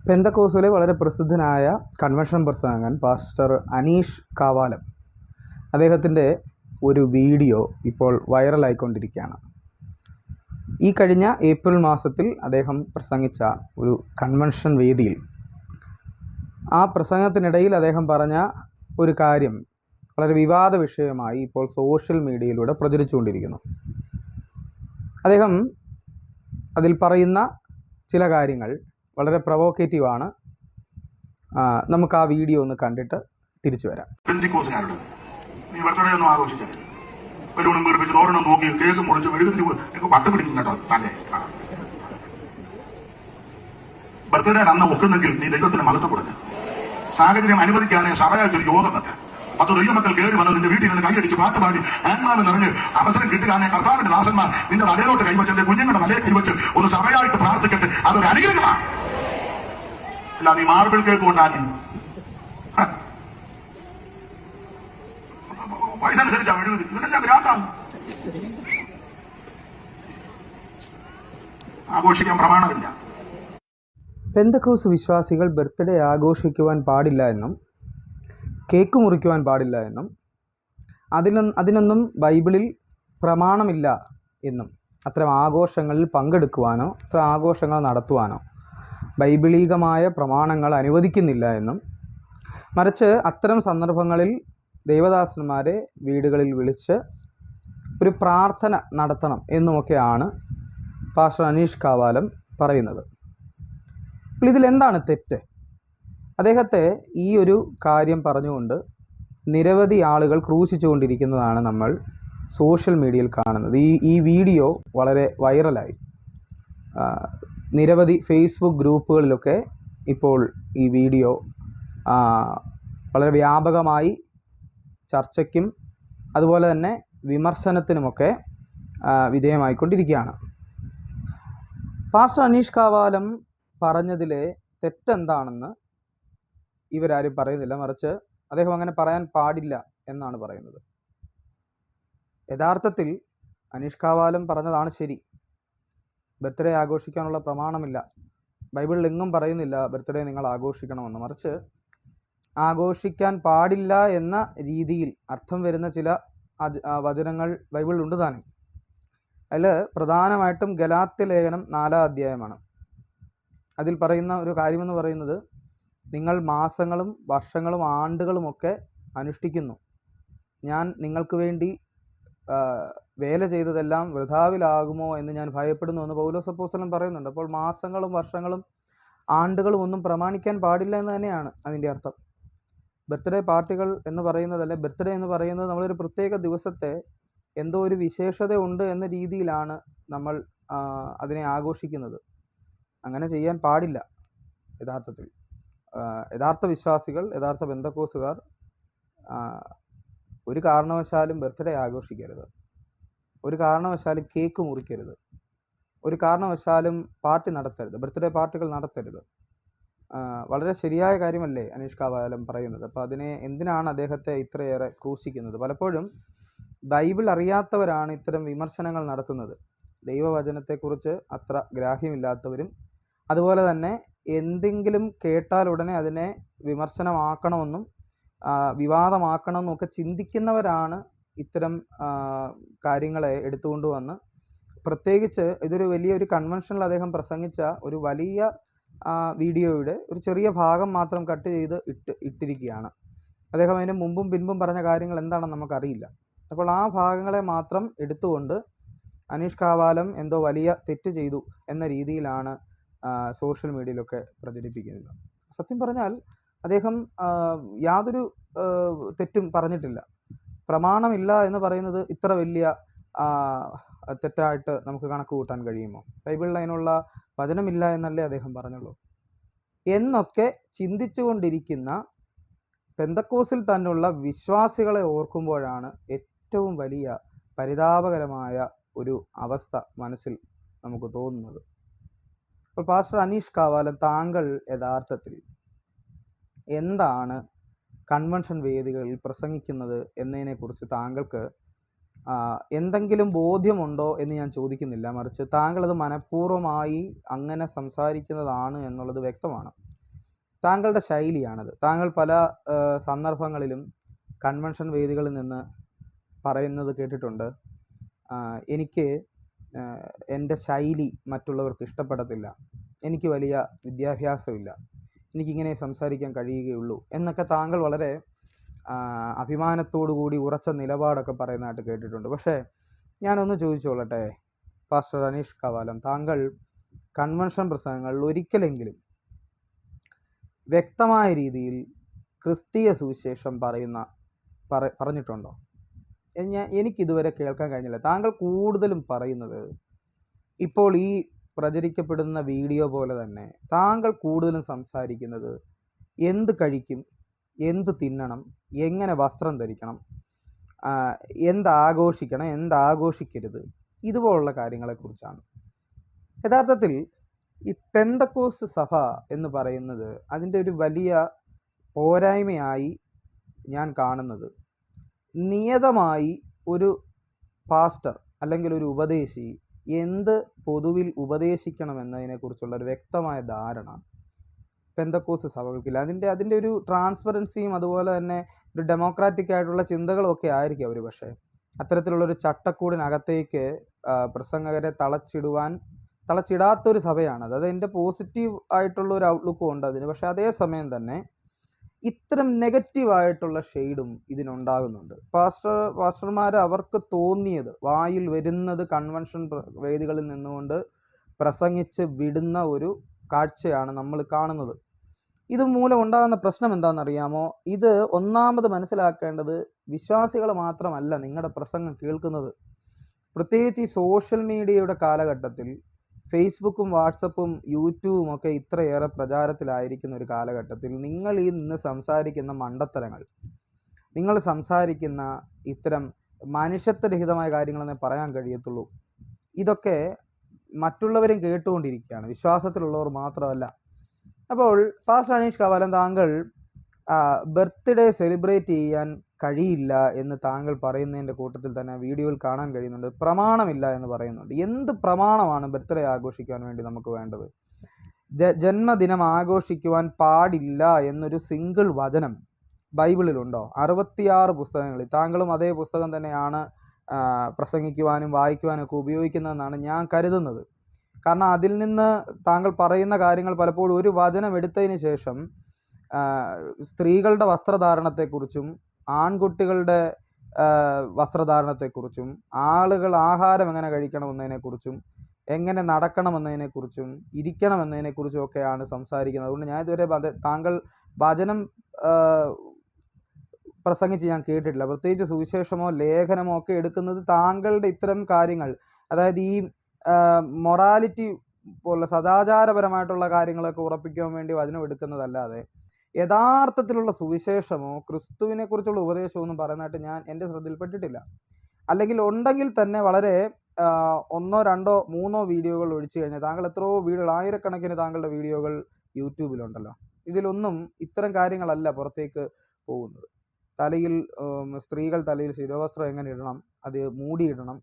പെന്തക്കോസിലെ വളരെ പ്രസിദ്ധനായ convention പ്രസംഗകൻ pastor Aneesh Kavalam, അദ്ദേഹത്തിൻ്റെ ഒരു വീഡിയോ ഇപ്പോൾ വൈറലായിക്കൊണ്ടിരിക്കുകയാണ്. ഈ കഴിഞ്ഞ ഏപ്രിൽ മാസത്തിൽ അദ്ദേഹം പ്രസംഗിച്ച ഒരു കൺവെൻഷൻ വേദിയിൽ ആ പ്രസംഗത്തിനിടയിൽ അദ്ദേഹം പറഞ്ഞ ഒരു കാര്യം വളരെ വിവാദ വിഷയമായി ഇപ്പോൾ സോഷ്യൽ മീഡിയയിലൂടെ പ്രചരിച്ചുകൊണ്ടിരിക്കുന്നു. അദ്ദേഹം അതിൽ പറയുന്ന ചില കാര്യങ്ങൾ വളരെ പ്രൊവോക്കേറ്റീവാണ്. നമുക്ക് ആ വീഡിയോ ഒന്ന് കണ്ടിട്ട് തിരിച്ചു വരാം. നീ ബർത്ത്ഡേ ഒന്നും ആഘോഷിച്ചില്ല, ബലൂണും വീർപ്പിച്ച് തോരണം നോക്കി കേക്ക് മുറിച്ച് മെഴുകുതിരി പട്ട് പിടിക്കും കേട്ടോ. തന്നെ ബർത്ത്ഡേ അന്ന് ഒക്കുന്നെങ്കിൽ നീ ദൈവത്തിന് മഹത്വം കൊടുക്കുക. സാഹചര്യം അനുവദിക്കാനേ സഭയായിട്ടൊരു യോഗം വെക്കുക. 10 ദൈവമക്കൾ കയറി വന്ന് നിന്റെ വീട്ടിൽ നിന്ന് കൈയടിച്ച് പാട്ടുപാടി ആത്മാവ് നിറഞ്ഞ് അവസരം കിട്ടുകയാണെ കർത്താവിന്റെ ദാസന്മാർ നിന്റെ തലയിലോട്ട് കൈവച്ച് കുഞ്ഞുങ്ങളുടെ തലയെ കൈവച്ച് ഒന്ന് സഭയായിട്ട് പ്രാർത്ഥിക്കട്ടെ. അതൊരു അനുഗ്രഹമാണ്. അല്ല നീ മാർബിൾ കേക്ക് കൊണ്ടാക്കി വയസ്സനുസരിച്ചാ എഴുതി ഇവരെല്ലാം ഭ്രാന്താണ്. ആഘോഷിക്കാൻ പ്രമാണമില്ല. പെന്തക്കോസ് വിശ്വാസികൾ ബർത്ത്ഡേ ആഘോഷിക്കുവാൻ പാടില്ല എന്നും കേക്ക് മുറിക്കുവാൻ പാടില്ല എന്നും അതിനൊന്നും ബൈബിളിൽ പ്രമാണമില്ല എന്നും അത്തരം ആഘോഷങ്ങളിൽ പങ്കെടുക്കുവാനോ അത്തരം ആഘോഷങ്ങൾ നടത്തുവാനോ ബൈബിളീകമായ പ്രമാണങ്ങൾ അനുവദിക്കുന്നില്ല എന്നും, മറിച്ച് അത്തരം സന്ദർഭങ്ങളിൽ ദൈവദാസന്മാരെ വീടുകളിൽ വിളിച്ച് ഒരു പ്രാർത്ഥന നടത്തണം എന്നുമൊക്കെയാണ് പാസ്റ്റർ അനീഷ് കാവാലം പറയുന്നത്. അപ്പോൾ ഇതിലെന്താണ് തെറ്റ്? അദ്ദേഹത്തെ ഈ ഒരു കാര്യം പറഞ്ഞുകൊണ്ട് നിരവധി ആളുകൾ ക്രൂശിച്ചുകൊണ്ടിരിക്കുന്നതാണ് നമ്മൾ സോഷ്യൽ മീഡിയയിൽ കാണുന്നത്. ഈ വീഡിയോ വളരെ വൈറലായി. നിരവധി ഫേസ്ബുക്ക് ഗ്രൂപ്പുകളിലൊക്കെ ഇപ്പോൾ ഈ വീഡിയോ വളരെ വ്യാപകമായി ചർച്ചയ്ക്കും അതുപോലെ തന്നെ വിമർശനത്തിനുമൊക്കെ വിധേയമായിക്കൊണ്ടിരിക്കുകയാണ്. പാസ്റ്റർ അനീഷ് കാവാലം പറഞ്ഞതിലെ തെറ്റെന്താണെന്ന് ഇവരാരും പറയുന്നില്ല, മറിച്ച് അദ്ദേഹം അങ്ങനെ പറയാൻ പാടില്ല എന്നാണ് പറയുന്നത്. യഥാർത്ഥത്തിൽ അനീഷ് കാവാലം പറഞ്ഞതാണ് ശരി. ബർത്ത്ഡേ ആഘോഷിക്കാനുള്ള പ്രമാണമില്ല. ബൈബിളിൽ എങ്ങും പറയുന്നില്ല ബർത്ത്ഡേ നിങ്ങൾ ആഘോഷിക്കണമെന്ന്. മറിച്ച് ആഘോഷിക്കാൻ പാടില്ല എന്ന രീതിയിൽ അർത്ഥം വരുന്ന ചില വചനങ്ങൾ ബൈബിളിലുണ്ട് താനും. അതിൽ പ്രധാനമായിട്ടും ഗലാത്യ ലേഖനം 4-ാം അധ്യായമാണ്. അതിൽ പറയുന്ന ഒരു കാര്യമെന്ന് പറയുന്നത്, നിങ്ങൾ മാസങ്ങളും വർഷങ്ങളും ആണ്ടുകളുമൊക്കെ അനുഷ്ഠിക്കുന്നു, ഞാൻ നിങ്ങൾക്ക് വേണ്ടി വേല ചെയ്തതെല്ലാം വൃഥാവിലാകുമോ എന്ന് ഞാൻ ഭയപ്പെടുന്നു എന്ന് പൗലോസ് അപ്പോസ്തലൻ പറയുന്നുണ്ട്. അപ്പോൾ മാസങ്ങളും വർഷങ്ങളും ആണ്ടുകളും ഒന്നും പ്രമാണിക്കാൻ പാടില്ല എന്ന് തന്നെയാണ് അതിൻ്റെ അർത്ഥം. ബർത്ത്ഡേ പാർട്ടികൾ എന്ന് പറയുന്നതല്ല, ബർത്ത്ഡേ എന്ന് പറയുന്നത് നമ്മളൊരു പ്രത്യേക ദിവസത്തെ എന്തോ ഒരു വിശേഷത ഉണ്ട് എന്ന രീതിയിലാണ് നമ്മൾ അതിനെ ആഘോഷിക്കുന്നത്. അങ്ങനെ ചെയ്യാൻ പാടില്ല. യഥാർത്ഥ വിശ്വാസികൾ, യഥാർത്ഥ പെന്തക്കോസുകാർ ഒരു കാരണവശാലും ബർത്ത്ഡേ ആഘോഷിക്കരുത്, ഒരു കാരണവശാലും കേക്ക് മുറിക്കരുത്, ഒരു കാരണവശാലും പാർട്ടി നടത്തരുത്, ബർത്ത്ഡേ പാർട്ടികൾ നടത്തരുത്. വളരെ ശരിയായ കാര്യമല്ലേ അനീഷ് കാവാലം പറയുന്നത്? അപ്പോൾ എന്തിനാണ് അദ്ദേഹത്തെ ഇത്രയേറെ ക്രൂശിക്കുന്നത്? പലപ്പോഴും ബൈബിൾ അറിയാത്തവരാണ് ഇത്തരം വിമർശനങ്ങൾ നടത്തുന്നത്. ദൈവവചനത്തെക്കുറിച്ച് അത്ര ഗ്രാഹ്യമില്ലാത്തവരും അതുപോലെ തന്നെ എന്തെങ്കിലും കേട്ടാൽ ഉടനെ അതിനെ വിമർശനമാക്കണമെന്നും വിവാദമാക്കണമെന്നും ഒക്കെ ചിന്തിക്കുന്നവരാണ് ഇത്തരം കാര്യങ്ങളെ എടുത്തുകൊണ്ട് വന്ന്, പ്രത്യേകിച്ച് ഇതൊരു വലിയൊരു കൺവെൻഷനിൽ അദ്ദേഹം പ്രസംഗിച്ച ഒരു വലിയ വീഡിയോയുടെ ഒരു ചെറിയ ഭാഗം മാത്രം കട്ട് ചെയ്ത് ഇട്ടിരിക്കുകയാണ്. അദ്ദേഹം അതിന് മുമ്പും പിൻപും പറഞ്ഞ കാര്യങ്ങൾ എന്താണെന്ന് നമുക്കറിയില്ല. അപ്പോൾ ആ ഭാഗങ്ങളെ മാത്രം എടുത്തുകൊണ്ട് അനീഷ് കാവാലം എന്തോ വലിയ തെറ്റ് ചെയ്തു എന്ന രീതിയിലാണ് സോഷ്യൽ മീഡിയയിലൊക്കെ പ്രചരിപ്പിക്കുന്നത്. സത്യം പറഞ്ഞാൽ അദ്ദേഹം യാതൊരു തെറ്റും പറഞ്ഞിട്ടില്ല. പ്രമാണമില്ല എന്ന് പറയുന്നത് ഇത്ര വലിയ തെറ്റായിട്ട് നമുക്ക് കണക്ക് കൂട്ടാൻ കഴിയുമോ? ബൈബിളിൽ അതിനുള്ള വചനമില്ല എന്നല്ലേ അദ്ദേഹം പറഞ്ഞുള്ളൂ. എന്നൊക്കെ ചിന്തിച്ചുകൊണ്ടിരിക്കുന്ന പെന്തക്കോസിൽ തന്നെയുള്ള വിശ്വാസികളെ ഓർക്കുമ്പോഴാണ് ഏറ്റവും വലിയ പരിതാപകരമായ ഒരു അവസ്ഥ മനസ്സിൽ നമുക്ക് തോന്നുന്നത്. അപ്പോൾ പാസ്റ്റർ അനീഷ് കാവാലം, താങ്കൾ യഥാർത്ഥത്തിൽ എന്താണ് കൺവെൻഷൻ വേദികളിൽ പ്രസംഗിക്കുന്നത് എന്നതിനെക്കുറിച്ച് താങ്കൾക്ക് എന്തെങ്കിലും ബോധ്യമുണ്ടോ എന്ന് ഞാൻ ചോദിക്കുന്നില്ല, മറിച്ച് താങ്കളത് മനഃപൂർവ്വമായി അങ്ങനെ സംസാരിക്കുന്നതാണ് എന്നുള്ളത് വ്യക്തമാണ്. താങ്കളുടെ ശൈലിയാണത്. താങ്കൾ പല സന്ദർഭങ്ങളിലും കൺവെൻഷൻ വേദികളിൽ നിന്ന് പറയുന്നത് കേട്ടിട്ടുണ്ട്. എനിക്ക് എൻ്റെ ശൈലി മറ്റുള്ളവർക്ക് ഇഷ്ടപ്പെടത്തില്ല, എനിക്ക് വലിയ വിദ്യാഭ്യാസമില്ല, എനിക്കിങ്ങനെ സംസാരിക്കാൻ കഴിയുകയുള്ളൂ എന്നൊക്കെ താങ്കൾ വളരെ അഭിമാനത്തോടു കൂടി ഉറച്ച നിലപാടൊക്കെ പറയുന്നതായിട്ട് കേട്ടിട്ടുണ്ട്. പക്ഷേ ഞാനൊന്ന് ചോദിച്ചോളട്ടെ, പാസ്റ്റർ അനീഷ് കവാലം, താങ്കൾ കൺവെൻഷൻ പ്രസംഗങ്ങളിൽ ഒരിക്കലെങ്കിലും വ്യക്തമായ രീതിയിൽ ക്രിസ്തീയ സുവിശേഷം പറഞ്ഞിട്ടുണ്ടോ? എനിക്കിതുവരെ കേൾക്കാൻ കഴിഞ്ഞില്ല. താങ്കൾ കൂടുതലും പറയുന്നത് ഇപ്പോൾ ഈ പ്രചരിക്കപ്പെടുന്ന വീഡിയോ പോലെ തന്നെ താങ്കൾ കൂടുതലും സംസാരിക്കുന്നത് എന്ത് കഴിക്കും, എന്ത് തിന്നണം, എങ്ങനെ വസ്ത്രം ധരിക്കണം, എന്താഘോഷിക്കണം, എന്താഘോഷിക്കരുത്, ഇതുപോലുള്ള കാര്യങ്ങളെക്കുറിച്ചാണ്. യഥാർത്ഥത്തിൽ ഈ പെന്തക്കോസ്ത് സഭ എന്ന് പറയുന്നത് അതിൻ്റെ ഒരു വലിയ പോരായ്മയായി ഞാൻ കാണുന്നത്, നിയതമായി ഒരു പാസ്റ്റർ അല്ലെങ്കിൽ ഒരു ഉപദേശി എന്ത് പൊതുവിൽ ഉപദേശിക്കണമെന്നതിനെക്കുറിച്ചുള്ള ഒരു വ്യക്തമായ ധാരണ പെന്തക്കോസ്ത് സഭകൾക്കില്ല. അതിൻ്റെ ഒരു ട്രാൻസ്പെറൻസിയും അതുപോലെ തന്നെ ഒരു ഡെമോക്രാറ്റിക് ആയിട്ടുള്ള ചിന്തകളൊക്കെ ആയിരിക്കും അവർ. പക്ഷേ അത്തരത്തിലുള്ളൊരു ചട്ടക്കൂടിനകത്തേക്ക് പ്രസംഗകരെ തളച്ചിടാത്തൊരു സഭയാണത്. അത് എൻ്റെ പോസിറ്റീവ് ആയിട്ടുള്ള ഒരു ഔട്ട്ലുക്കും ഉണ്ട് അതിന്. പക്ഷേ അതേസമയം തന്നെ ഇത്തരം നെഗറ്റീവായിട്ടുള്ള ഷെയ്ഡും ഇതിനുണ്ടാകുന്നുണ്ട്. പാസ്റ്റർമാർ അവർക്ക് തോന്നിയത് വായിൽ വരുന്നത് കൺവെൻഷൻ വേദികളിൽ നിന്നുകൊണ്ട് പ്രസംഗിച്ച് വിടുന്ന ഒരു കാഴ്ചയാണ് നമ്മൾ കാണുന്നത്. ഇതുമൂലം ഉണ്ടാകുന്ന പ്രശ്നം എന്താണെന്നറിയാമോ? ഇത് ഒന്നാമത് മനസ്സിലാക്കേണ്ടത് വിശ്വാസികൾ മാത്രമല്ല നിങ്ങളുടെ പ്രസംഗം കേൾക്കുന്നത്. പ്രത്യേകിച്ച് ഈ സോഷ്യൽ മീഡിയയുടെ കാലഘട്ടത്തിൽ ഫേസ്ബുക്കും വാട്സപ്പും യൂട്യൂബും ഒക്കെ ഇത്രയേറെ പ്രചാരത്തിലായിരിക്കുന്ന ഒരു കാലഘട്ടത്തിൽ നിങ്ങൾ ഈ നിന്ന് സംസാരിക്കുന്ന മണ്ടത്തരങ്ങൾ, നിങ്ങൾ സംസാരിക്കുന്ന ഇത്തരം മനുഷ്യത്വരഹിതമായ കാര്യങ്ങളെന്നേ പറയാൻ കഴിയത്തുള്ളൂ. ഇതൊക്കെ മറ്റുള്ളവരും കേട്ടുകൊണ്ടിരിക്കുകയാണ്, വിശ്വാസത്തിലുള്ളവർ മാത്രമല്ല. അപ്പോൾ പാസ്റ്റർ അനീഷ് കവാലം, താങ്കൾ ബർത്ത്ഡേ സെലിബ്രേറ്റ് ചെയ്യാൻ കഴിയില്ല എന്ന് താങ്കൾ പറയുന്നതിൻ്റെ കൂട്ടത്തിൽ തന്നെ വീഡിയോയിൽ കാണാൻ കഴിയുന്നുണ്ട്. പ്രമാണമില്ല എന്ന് പറയുന്നുണ്ട്. എന്ത് പ്രമാണമാണ് ബർത്ത്ഡേ ആഘോഷിക്കാൻ വേണ്ടി നമുക്ക് വേണ്ടത്? ജന്മദിനം ആഘോഷിക്കുവാൻ പാടില്ല എന്നൊരു സിംഗിൾ വചനം ബൈബിളിലുണ്ടോ? 66 പുസ്തകങ്ങളിൽ താങ്കളും അതേ പുസ്തകം തന്നെയാണ് പ്രസംഗിക്കുവാനും വായിക്കുവാനും ഒക്കെ ഉപയോഗിക്കുന്നതെന്നാണ് ഞാൻ കരുതുന്നത്. കാരണം അതിൽ നിന്ന് താങ്കൾ പറയുന്ന കാര്യങ്ങൾ പലപ്പോഴും ഒരു വചനം എടുത്തതിന് ശേഷം സ്ത്രീകളുടെ വസ്ത്രധാരണത്തെക്കുറിച്ചും ആൺകുട്ടികളുടെ വസ്ത്രധാരണത്തെക്കുറിച്ചും ആളുകൾ ആഹാരം എങ്ങനെ കഴിക്കണമെന്നതിനെക്കുറിച്ചും എങ്ങനെ നടക്കണമെന്നതിനെക്കുറിച്ചും ഇരിക്കണമെന്നതിനെക്കുറിച്ചും ഒക്കെയാണ് സംസാരിക്കുന്നത്. അതുകൊണ്ട് ഞാൻ ഇതുവരെ താങ്കൾ വചനം പ്രസംഗിച്ച് ഞാൻ കേട്ടിട്ടില്ല. പ്രത്യേകിച്ച് സുവിശേഷമോ ലേഖനമോ ഒക്കെ എടുക്കുന്നത് താങ്കളുടെ ഇത്തരം കാര്യങ്ങൾ, അതായത് ഈ മൊറാലിറ്റി പോലുള്ള സദാചാരപരമായിട്ടുള്ള കാര്യങ്ങളൊക്കെ ഉറപ്പിക്കാൻ വേണ്ടി വചനം എടുക്കുന്നതല്ലാതെ യഥാർത്ഥത്തിലുള്ള സുവിശേഷമോ ക്രിസ്തുവിനെ കുറിച്ചുള്ള ഉപദേശമോ ഒന്നും പറയുന്നതായിട്ട് ഞാൻ എൻ്റെ ശ്രദ്ധയിൽപ്പെട്ടിട്ടില്ല. അല്ലെങ്കിൽ ഉണ്ടെങ്കിൽ തന്നെ വളരെ 1, 2, 3 വീഡിയോകൾ ഒഴിച്ചു കഴിഞ്ഞാൽ, താങ്കൾ എത്രയോ വീഡിയോകൾ, ആയിരക്കണക്കിന് താങ്കളുടെ വീഡിയോകൾ യൂട്യൂബിലുണ്ടല്ലോ, ഇതിലൊന്നും ഇത്തരം കാര്യങ്ങളല്ല പുറത്തേക്ക് പോകുന്നത്. സ്ത്രീകൾ തലയിൽ ശിരോവസ്ത്രം എങ്ങനെ ഇടണം, അത് മൂടിയിടണം,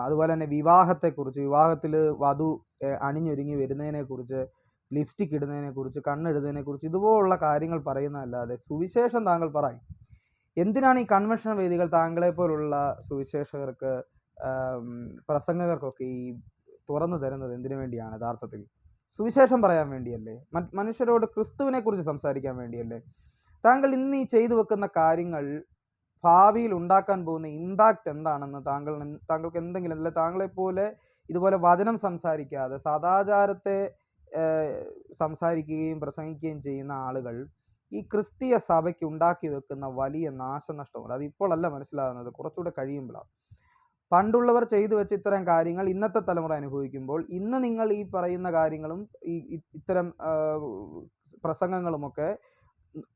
അതുപോലെ തന്നെ വിവാഹത്തിൽ വധു അണിഞ്ഞൊരുങ്ങി വരുന്നതിനെക്കുറിച്ച്, ലിപ്സ്റ്റിക് ഇടുന്നതിനെക്കുറിച്ച്, കണ്ണെഴുതുന്നതിനെക്കുറിച്ച്, ഇതുപോലുള്ള കാര്യങ്ങൾ പറയുന്നതല്ലാതെ സുവിശേഷം താങ്കൾ പറയും. എന്തിനാണ് ഈ കൺവെൻഷൻ വേദികൾ താങ്കളെപ്പോലുള്ള സുവിശേഷകർക്ക്, പ്രസംഗകർക്കൊക്കെ ഈ തുറന്നു തരുന്നത് എന്തിനു വേണ്ടിയാണ്? യഥാർത്ഥത്തിൽ സുവിശേഷം പറയാൻ വേണ്ടിയല്ലേ? മനുഷ്യരോട് ക്രിസ്തുവിനെ കുറിച്ച് സംസാരിക്കാൻ വേണ്ടിയല്ലേ? താങ്കൾ ഇന്ന് ഈ ചെയ്തു വെക്കുന്ന കാര്യങ്ങൾ ഭാവിയിൽ ഉണ്ടാക്കാൻ പോകുന്ന ഇമ്പാക്റ്റ് എന്താണെന്ന് താങ്കൾക്ക് എന്തെങ്കിലും, അല്ലെ താങ്കളെപ്പോലെ ഇതുപോലെ വചനം സംസാരിക്കാതെ സദാചാരത്തെ സംസാരിക്കുകയും പ്രസംഗിക്കുകയും ചെയ്യുന്ന ആളുകൾ ഈ ക്രിസ്തീയ സഭയ്ക്ക് ഉണ്ടാക്കി വെക്കുന്ന വലിയ നാശനഷ്ടമുണ്ട്. അത് ഇപ്പോഴല്ല മനസ്സിലാകുന്നത്, കുറച്ചുകൂടെ കഴിയുമ്പോഴാണ്. പണ്ടുള്ളവർ ചെയ്തു വെച്ച ഇത്തരം കാര്യങ്ങൾ ഇന്നത്തെ തലമുറ അനുഭവിക്കുമ്പോൾ ഇന്ന് നിങ്ങൾ ഈ പറയുന്ന കാര്യങ്ങളും ഇത്തരം പ്രസംഗങ്ങളുമൊക്കെ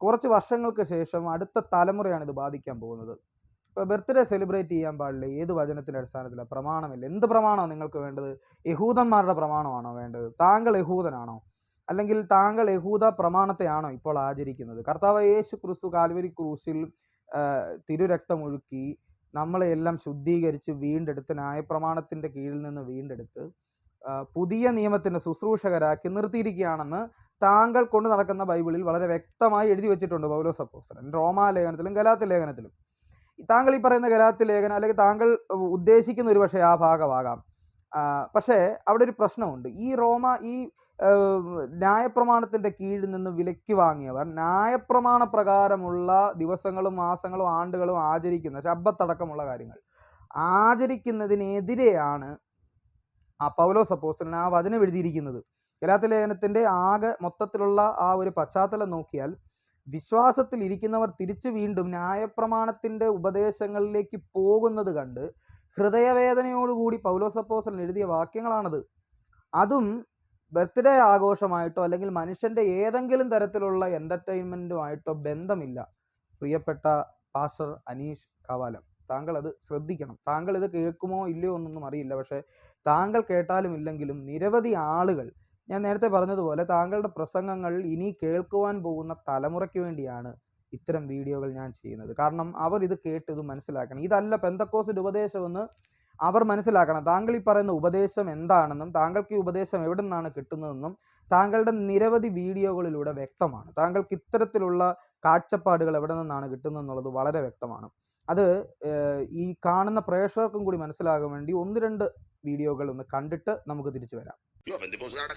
കുറച്ച് വർഷങ്ങൾക്ക് ശേഷം അടുത്ത തലമുറയാണ് ഇത് ബാധിക്കാൻ പോകുന്നത്. ഇപ്പോൾ ബർത്ത്ഡേ സെലിബ്രേറ്റ് ചെയ്യാൻ പാടില്ല, ഏത് വചനത്തിൻ്റെ അടിസ്ഥാനത്തിലാണ്? പ്രമാണമില്ല. എന്ത് പ്രമാണമാണ് നിങ്ങൾക്ക് വേണ്ടത്? യഹൂദന്മാരുടെ പ്രമാണമാണോ വേണ്ടത്? താങ്കൾ യഹൂദനാണോ? അല്ലെങ്കിൽ താങ്കൾ യഹൂദ പ്രമാണത്തെയാണോ ഇപ്പോൾ ആചരിക്കുന്നത്? കർത്താവ് യേശു ക്രിസ്തു കാൽവരി ക്രൂശിൽ തിരുരക്തമൊഴുക്കി നമ്മളെ എല്ലാം ശുദ്ധീകരിച്ച് വീണ്ടെടുത്ത്, ന്യായപ്രമാണത്തിൻ്റെ കീഴിൽ നിന്ന് വീണ്ടെടുത്ത് പുതിയ നിയമത്തിൻ്റെ ശുശ്രൂഷകരാക്കി നിർത്തിയിരിക്കുകയാണെന്ന് താങ്കൾ കൊണ്ട് നടക്കുന്ന ബൈബിളിൽ വളരെ വ്യക്തമായി എഴുതി വെച്ചിട്ടുണ്ട് പൗലോസ് അപ്പോസ്തലൻ. റോമാലേഖനത്തിലും ഗലാത്യ ലേഖനത്തിലും. താങ്കൾ ഈ പറയുന്ന ഗലാത്യ ലേഖനം അല്ലെങ്കിൽ താങ്കൾ ഉദ്ദേശിക്കുന്ന ഒരു പക്ഷേ ആ ഭാഗമാകാം. പക്ഷേ അവിടെ ഒരു പ്രശ്നമുണ്ട്. ഈ ന്യായപ്രമാണത്തിൻ്റെ കീഴിൽ നിന്ന് വിലയ്ക്ക് വാങ്ങിയവർ ന്യായപ്രമാണ പ്രകാരമുള്ള ദിവസങ്ങളും മാസങ്ങളും ആണ്ടുകളും ആചരിക്കുന്ന ശബ്ബത്തടക്കമുള്ള കാര്യങ്ങൾ ആചരിക്കുന്നതിനെതിരെയാണ് ആ പൗലോസ് അപ്പോസ്തലൻ ആ വചനം എഴുതിയിരിക്കുന്നത്. ഗലാത്യ ലേഖനത്തിൻ്റെ ആകെ മൊത്തത്തിലുള്ള ആ ഒരു പശ്ചാത്തലം നോക്കിയാൽ വിശ്വാസത്തിൽ ഇരിക്കുന്നവർ തിരിച്ചു വീണ്ടും ന്യായപ്രമാണത്തിൻ്റെ ഉപദേശങ്ങളിലേക്ക് പോകുന്നത് കണ്ട് ഹൃദയവേദനയോടുകൂടി പൗലോസ് അപ്പോസ്തലൻ എഴുതിയ വാക്യങ്ങളാണത്. അതും ബർത്ത്ഡേ ആഘോഷമായിട്ടോ അല്ലെങ്കിൽ മനുഷ്യൻ്റെ ഏതെങ്കിലും തരത്തിലുള്ള എൻ്റർടൈൻമെൻറ്റുമായിട്ടോ ബന്ധമില്ല. പ്രിയപ്പെട്ട പാസ്റ്റർ അനീഷ് കവാലം, താങ്കൾ അത് ശ്രദ്ധിക്കണം. താങ്കൾ ഇത് കേൾക്കുമോ ഇല്ലയോ എന്നൊന്നും അറിയില്ല. പക്ഷേ താങ്കൾ കേട്ടാലും ഇല്ലെങ്കിലും നിരവധി ആളുകൾ, ഞാൻ നേരത്തെ പറഞ്ഞതുപോലെ താങ്കളുടെ പ്രസംഗങ്ങൾ ഇനി കേൾക്കുവാൻ പോകുന്ന തലമുറയ്ക്ക് വേണ്ടിയാണ് ഇത്തരം വീഡിയോകൾ ഞാൻ ചെയ്യുന്നത്. കാരണം അവർ ഇത് കേട്ട് ഇത് മനസ്സിലാക്കണം. ഇതല്ല പെന്തക്കോസ്ത് ഉപദേശമെന്ന് അവർ മനസ്സിലാക്കണം. താങ്കൾ ഈ പറയുന്ന ഉപദേശം എന്താണെന്നും താങ്കൾക്ക് ഈ ഉപദേശം എവിടെ നിന്നാണ് കിട്ടുന്നതെന്നും താങ്കളുടെ നിരവധി വീഡിയോകളിലൂടെ വ്യക്തമാണ്. താങ്കൾക്ക് ഇത്തരത്തിലുള്ള കാഴ്ചപ്പാടുകൾ എവിടെ നിന്നാണ് കിട്ടുന്നതെന്നുള്ളത് വളരെ വ്യക്തമാണ്. അത് ഈ കാണുന്ന പ്രേക്ഷകർക്കും കൂടി മനസ്സിലാകാൻ വേണ്ടി 1-2 വീഡിയോകൾ ഒന്ന് കണ്ടിട്ട് നമുക്ക് തിരിച്ചു വരാം.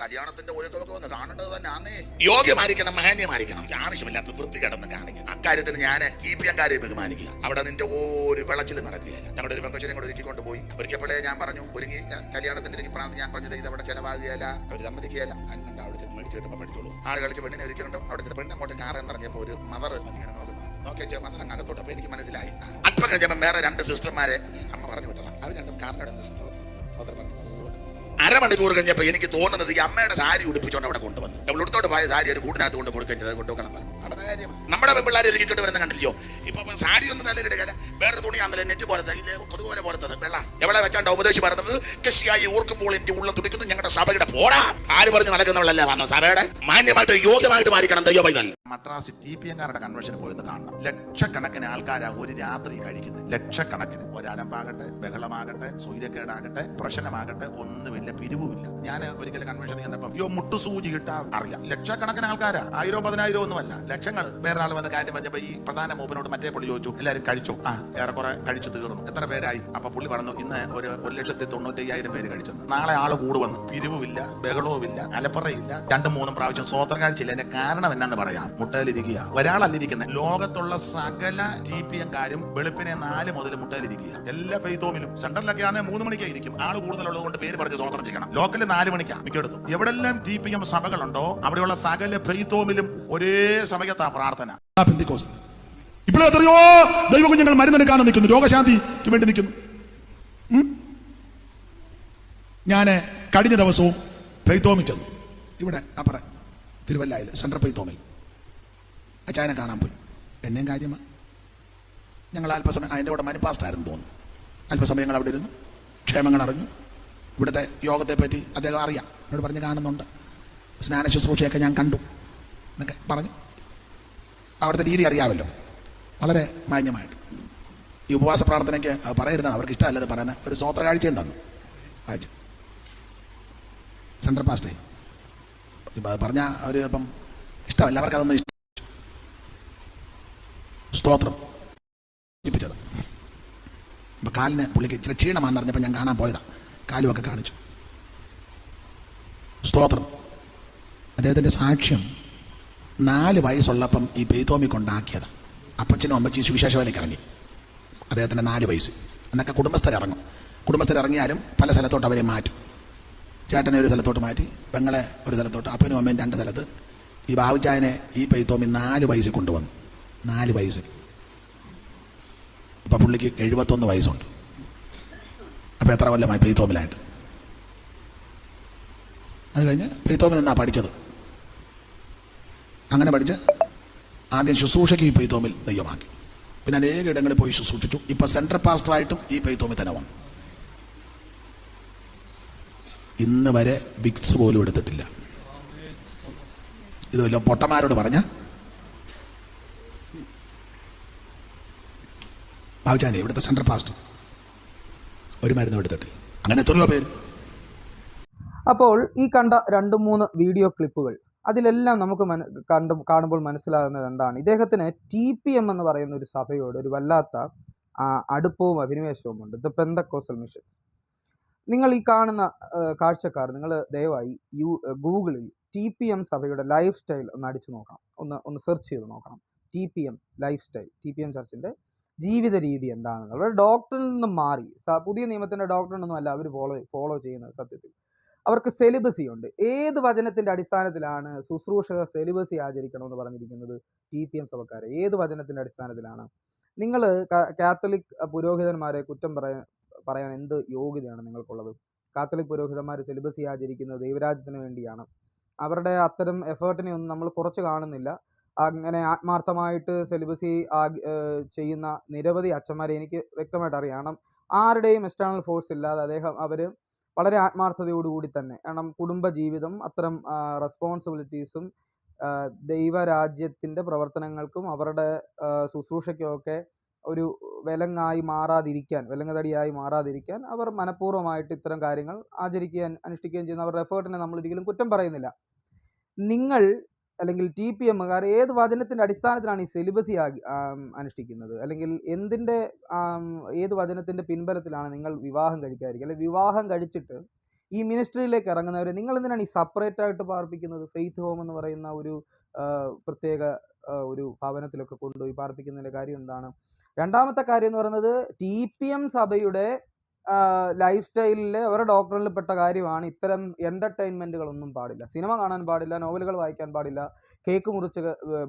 കല്യാണത്തിന്റെ ഒരുക്കമൊക്കെ ഒന്ന് കാണേണ്ടത് തന്നെ യോഗ്യമായിരിക്കണം, മഹാന്യമായിരിക്കണം. ആവശ്യമില്ലാത്ത വൃത്തികേടൊന്ന് കാണിക്കണം. അക്കാര്യത്തിന് ഞാൻ കീപ്പിയങ്കാരെ ബഹുമാനിക്കുക. അവിടെ നിന്റെ ഒരു വിളച്ചിൽ നടക്കുകയില്ല. ഞങ്ങളുടെ ഒരു പെങ്കൊച്ചിനെ കൂടെ ഒരുക്കിക്കൊണ്ട് പോയി. ഒരിക്കപ്പോഴേ ഞാൻ പറഞ്ഞു, ഒരുങ്ങി കല്യാണത്തിന്റെ ഒരു പ്രാർത്ഥന ഞാൻ പറഞ്ഞത് ഇത് അവിടെ ചെലവാകുകയല്ല, അവർ സമ്മതിക്കുകയല്ല. ഞാൻ അവിടെ ചെന്ന് മേടിച്ചു കിട്ടുമ്പോൾ പഠിച്ചോളൂ. ആൾ കളിച്ച് പെണ്ണിനെ ഒരുക്കുന്നുണ്ട്. അവിടെ ചെന്ന് പെണ്ണ് അങ്ങോട്ട് കാറെന്നിറങ്ങിയപ്പോൾ ഒരു മദർ ഇങ്ങനെ നോക്കുന്നു. നോക്കിയ മദർ അകത്തോട്ട്. അപ്പൊ എനിക്ക് മനസ്സിലായി. അല്പം കഴിഞ്ഞപ്പോൾ വേറെ 2 സിസ്റ്റർമാരെ അമ്മ പറഞ്ഞു വിട്ടണം. അവർ രണ്ടും കാറിനോട് പറഞ്ഞു. അരമണിക്കൂർ കഴിഞ്ഞപ്പോൾ എനിക്ക് തോന്നുന്നത് ഈ അമ്മയുടെ സാരി ഉടുപ്പിച്ചോണ്ട് അവിടെ കൊണ്ടുവന്നു. നമ്മൾ ഉടുത്തോട്ട് പോയ സാരി ഒരു കൂടിനകത്ത് കൊണ്ട് കൊടുക്കുകയും ചെയ്ത് കൊണ്ടുപോകണം പറഞ്ഞു. നടന്ന കാര്യമാണ്. നമ്മുടെ പെൺപിള്ളേർ ഒരുക്കിക്കൊണ്ട് വരുന്ന കണ്ടില്ലയോ? ഇപ്പൊ സാരി ഒന്നും തലയിലിടുകയല്ല, വേറെ തുണിയാന്നല്ലേ നെറ്റ് പോലത്തെ കൊതുപോലെ പോലത്തത് വെള്ള എവിടെ വെച്ചാണ്ട് ഉപദേശി പറയുന്നത്. കൃഷിയായി ഓർക്കുമ്പോൾ എനിക്ക് ഉള്ള തുടിക്കുന്നു. ഞങ്ങളുടെ സഭയുടെ പോടാ ആര് പറഞ്ഞ് നടക്കുന്നവളല്ലേ വന്നോ? സഭയുടെ മാന്യമായിട്ട് യോഗ്യമായിട്ട് മാറിക്കണം. ദൈവ പൈതൽ മദ്രാസ് TPM-കാരുടെ കൺവെൻഷന് പോയെന്ന് കാണണം. ലക്ഷക്കണക്കിന് ആൾക്കാരാ ഒരു രാത്രി കഴിക്കുന്നത്. ലക്ഷക്കണക്കിന്. ഒരലമ്പാകട്ടെ, ബഹളമാകട്ടെ, സൂര്യക്കേടാകട്ടെ, പ്രശ്നമാകട്ടെ, ഒന്നുമില്ല, പിരിവുമില്ല. ഞാൻ ഒരിക്കലും കൺവെൻഷൻ ചെന്നപ്പം മുട്ടുസൂചി കിട്ടാ അറിയാം. ലക്ഷക്കണക്കിന് ആൾക്കാരാ, 1000 10,000 ഒന്നുമല്ല, ലക്ഷങ്ങൾ. വേറെ ആൾ വന്ന കാര്യം പറഞ്ഞപ്പോ ഈ പ്രധാന മൂപ്പനോട് മറ്റേ പുള്ളി ചോദിച്ചു, എല്ലാവരും കഴിച്ചോ? ഏറെക്കുറെ കഴിച്ചു തീർന്നു. എത്ര പേരായി? അപ്പൊ പുള്ളി പറഞ്ഞു, ഇന്ന് ഒരു 1,95,000 പേര് കഴിച്ചു. നാളെ ആള് കൂടുവന്നു. പിരിവുമില്ല, ബഹളവുമില്ല, അലപ്പറയില്ല. 2-3 പ്രാവശ്യം സ്വോത്രകാഴ്ചയില്ല. അതിന്റെ കാരണം എന്നാന്ന് പറയാം. മുട്ടയിലിരിക്കുക. ഒരാളല്ലിരിക്കുന്നത്. ലോകത്തുള്ള സകല TPM-കാരും വെളുപ്പിനെ 4 മുതൽ മുട്ടയിലിരിക്കുക. എല്ലാ പെയ്തോമിലും. സെന്ററിലൊക്കെ ആണെങ്കിൽ 3 മണിക്കായിരിക്കും. ആള് കൂടുതലുള്ളത് കൊണ്ട് പേര് പറഞ്ഞ് സ്വോത്രം ചെയ്യണം. ലോക്കല് 4 മണിക്കാണ് മിക്കടുത്തും. എവിടെല്ലാം TPM സഭകളുണ്ടോ അവിടെയുള്ള സകല പെയ്തോമിലും ഒരേ സമയത്താ പ്രാർത്ഥന. ഇപ്പോൾ എത്രയോ ദൈവകുഞ്ഞുങ്ങൾ മരുന്നെടുക്കാനും നിൽക്കുന്നു, രോഗശാന്തിക്ക് വേണ്ടി നിൽക്കുന്നു. ഞാൻ കഴിഞ്ഞ ദിവസവും പെയ്തോമിൽ ചെന്നു. ഇവിടെ അപ്പുറം തിരുവല്ലയിൽ സെൻട്രൽ പെയ്തോമിൽ അച്ചായനെ കാണാൻ പോയി. എന്നെയും കാര്യമാണ്. ഞങ്ങൾ അല്പസമയം, അതിൻ്റെ കൂടെ മനുപാസ്റ്റായിരുന്നു തോന്നുന്നു. അല്പസമയം ഞങ്ങൾ അവിടെ ഇരുന്നു, ക്ഷേമങ്ങൾ അറിഞ്ഞു. ഇവിടുത്തെ യോഗത്തെപ്പറ്റി അദ്ദേഹം അറിയാം, എന്നോട് പറഞ്ഞ് കാണുന്നുണ്ട്. സ്നാന ശുശ്രൂഷയൊക്കെ ഞാൻ കണ്ടു എന്നൊക്കെ പറഞ്ഞു. അവിടുത്തെ രീതി അറിയാമല്ലോ, വളരെ മാന്യമായിട്ട്. ഈ ഉപവാസ പ്രാർത്ഥനയ്ക്ക് പറയരുതാണ്, അവർക്ക് ഇഷ്ടമല്ലത് പറയുന്ന ഒരു സ്വോത്ര കാഴ്ചയും തന്നു. വായിച്ചു സെൻട്രൽ പാസ്റ്റേ പറഞ്ഞ അവർ ഇപ്പം ഇഷ്ടമല്ല, അവർക്ക് അതൊന്നും ഇഷ്ടം. സ്തോത്രം ഇപ്പിച്ചത്. അപ്പം കാലിന് പുള്ളിക്ക് ഇച്ചിരി ക്ഷീണമാണെന്ന് അറിഞ്ഞപ്പോൾ ഞാൻ കാണാൻ പോയതാണ്. കാലുമൊക്കെ കാണിച്ചു. സ്തോത്രം. അദ്ദേഹത്തിൻ്റെ സാക്ഷ്യം 4 വയസ്സുള്ളപ്പം ഈ പെയ്തോമി കൊണ്ടാക്കിയതാണ്. അപ്പച്ചനും അമ്മച്ചിയും സുവിശേഷ വേലയ്ക്ക് ഇറങ്ങി. അദ്ദേഹത്തിന് 4 വയസ്സ്. എന്നൊക്കെ കുടുംബസ്ഥരിറങ്ങും. കുടുംബസ്ഥരിറങ്ങിയാലും പല സ്ഥലത്തോട്ട് അവരെ മാറ്റും. ചേട്ടനെ ഒരു സ്ഥലത്തോട്ട് മാറ്റി, പെങ്ങളെ ഒരു സ്ഥലത്തോട്ട്, അപ്പനും അമ്മയും 2 സ്ഥലത്ത്. ഈ ബാബുച്ചായനെ ഈ പെയ്തോമി 4 വയസ്സിൽ കൊണ്ടുവന്നു. 4 വയസ്സ്. ഇപ്പം പുള്ളിക്ക് 71 വയസ്സുണ്ട്. അപ്പം എത്ര കൊല്ലമായി പെയ്തോമിലായിട്ട്? അത് കഴിഞ്ഞ് പെയ്തോമിൽ നിന്നാണ് പഠിച്ചത്. അങ്ങനെ പഠിച്ച് ആദ്യം ശുശ്രൂഷയ്ക്ക് ഈ പെയ്തോമിൽ ദൈവമാക്കി. പിന്നെ അനേക ഇടങ്ങളിൽ പോയി ശുശ്രൂഷിച്ചു. ഇപ്പം സെൻട്രൽ പാസ്റ്ററായിട്ടും ഈ പെയ്തോമിൽ തന്നെ വന്നു. ഇന്ന് വരെ ബിക്സ് പോലും എടുത്തിട്ടില്ല. ഇത് വല്ല പൊട്ടന്മാരോട് പറഞ്ഞ ബാബുച്ചാനെ ഇവിടുത്തെ സെൻട്രൽ പാസ്റ്റർ ഒരു മരുന്നും എടുത്തിട്ടില്ല. അങ്ങനെ എത്രയോ പേര്. അപ്പോൾ ഈ കണ്ട 2-3 വീഡിയോ ക്ലിപ്പുകൾ അതിലെല്ലാം നമുക്ക് കാണുമ്പോൾ മനസ്സിലാകുന്നത് എന്താണ്? ഇദ്ദേഹത്തിന് TPM എന്ന് പറയുന്ന ഒരു സഭയോട് ഒരു വല്ലാത്ത അടുപ്പവും അഭിനിവേശവും ഉണ്ട്. The Pentecostal missions. നിങ്ങൾ ഈ കാണുന്ന കാഴ്ചക്കാർ നിങ്ങൾ ദയവായി ഗൂഗിളിൽ TPM സഭയുടെ ലൈഫ് സ്റ്റൈൽ ഒന്ന് അടിച്ചു നോക്കണം, ഒന്ന് സെർച്ച് ചെയ്ത് നോക്കണം. TPM ലൈഫ് സ്റ്റൈൽ, TPM ചർച്ചിൻ്റെ ജീവിത രീതി എന്താണെന്ന്. അവരുടെ ഡോക്ടറിൽ നിന്നും മാറി, പുതിയ നിയമത്തിൻ്റെ ഡോക്ടറിനൊന്നും അല്ല അവർ ഫോളോ ചെയ്യുന്നത്. സത്യത്തിൽ അവർക്ക് സെലിബസി ഉണ്ട്. ഏത് വചനത്തിൻ്റെ അടിസ്ഥാനത്തിലാണ് ശുശ്രൂഷകർ സെലിബസി ആചരിക്കണമെന്ന് പറഞ്ഞിരിക്കുന്നത്? TPM സഭക്കാരെ ഏത് വചനത്തിൻ്റെ അടിസ്ഥാനത്തിലാണ്? നിങ്ങൾ കാത്തലിക് പുരോഹിതന്മാരെ കുറ്റം പറയാൻ എന്ത് യോഗ്യതയാണ് നിങ്ങൾക്കുള്ളത്? കാത്തലിക് പുരോഹിതന്മാർ സെലിബസി ആചരിക്കുന്നത് ദൈവരാജ്യത്തിന് വേണ്ടിയാണ്. അവരുടെ അത്തരം എഫേർട്ടിനെ ഒന്നും നമ്മൾ കുറച്ച് കാണുന്നില്ല. അങ്ങനെ ആത്മാർത്ഥമായിട്ട് സെലിബസി ചെയ്യുന്ന നിരവധി അച്ഛന്മാരെ എനിക്ക് വ്യക്തമായിട്ട് അറിയാം. കാരണം ആരുടെയും എക്സ്റ്റേണൽ ഫോഴ്സ് ഇല്ലാതെ അവർ വളരെ ആത്മാർത്ഥതയോടുകൂടി തന്നെ, കാരണം കുടുംബജീവിതം, അത്തരം റെസ്പോൺസിബിലിറ്റീസും ദൈവരാജ്യത്തിൻ്റെ പ്രവർത്തനങ്ങൾക്കും അവരുടെ ശുശ്രൂഷയ്ക്കുമൊക്കെ ഒരു വിലങ്ങതടിയായി മാറാതിരിക്കാൻ അവർ മനഃപൂർവ്വമായിട്ട് ഇത്തരം കാര്യങ്ങൾ അനുഷ്ഠിക്കുകയും ചെയ്യുന്ന അവരുടെ എഫേർട്ടിനെ നമ്മൾ ഒരിക്കലും കുറ്റം പറയുന്നില്ല. നിങ്ങൾ അല്ലെങ്കിൽ TPMകാർ ഏത് വചനത്തിൻ്റെ അടിസ്ഥാനത്തിലാണ് ഈ സെലിബസി അനുഷ്ഠിക്കുന്നത്? അല്ലെങ്കിൽ ഏത് വചനത്തിൻ്റെ പിൻബലത്തിലാണ് നിങ്ങൾ വിവാഹം കഴിക്കാതിരിക്കുക? അല്ലെങ്കിൽ വിവാഹം കഴിച്ചിട്ട് ഈ മിനിസ്ട്രിയിലേക്ക് ഇറങ്ങുന്നവരെ നിങ്ങൾ എന്തിനാണ് ഈ സെപ്പറേറ്റ് ആയിട്ട് പാർപ്പിക്കുന്നത്? ഫെയ്ത്ത് ഹോം എന്ന് പറയുന്ന ഒരു പ്രത്യേക ഒരു ഭവനത്തിലൊക്കെ കൊണ്ടുപോയി പാർപ്പിക്കുന്നതിൻ്റെ കാര്യം എന്താണ്? രണ്ടാമത്തെ കാര്യം എന്ന് പറയുന്നത്, TPM സഭയുടെ ലൈഫ് സ്റ്റൈലിൽ അവരുടെ ഡോക്ടറിൽ പെട്ട കാര്യമാണ് ഇത്തരം എൻ്റർടൈൻമെൻറ്റുകളൊന്നും പാടില്ല. സിനിമ കാണാൻ പാടില്ല, നോവലുകൾ വായിക്കാൻ പാടില്ല, കേക്ക് മുറിച്ച്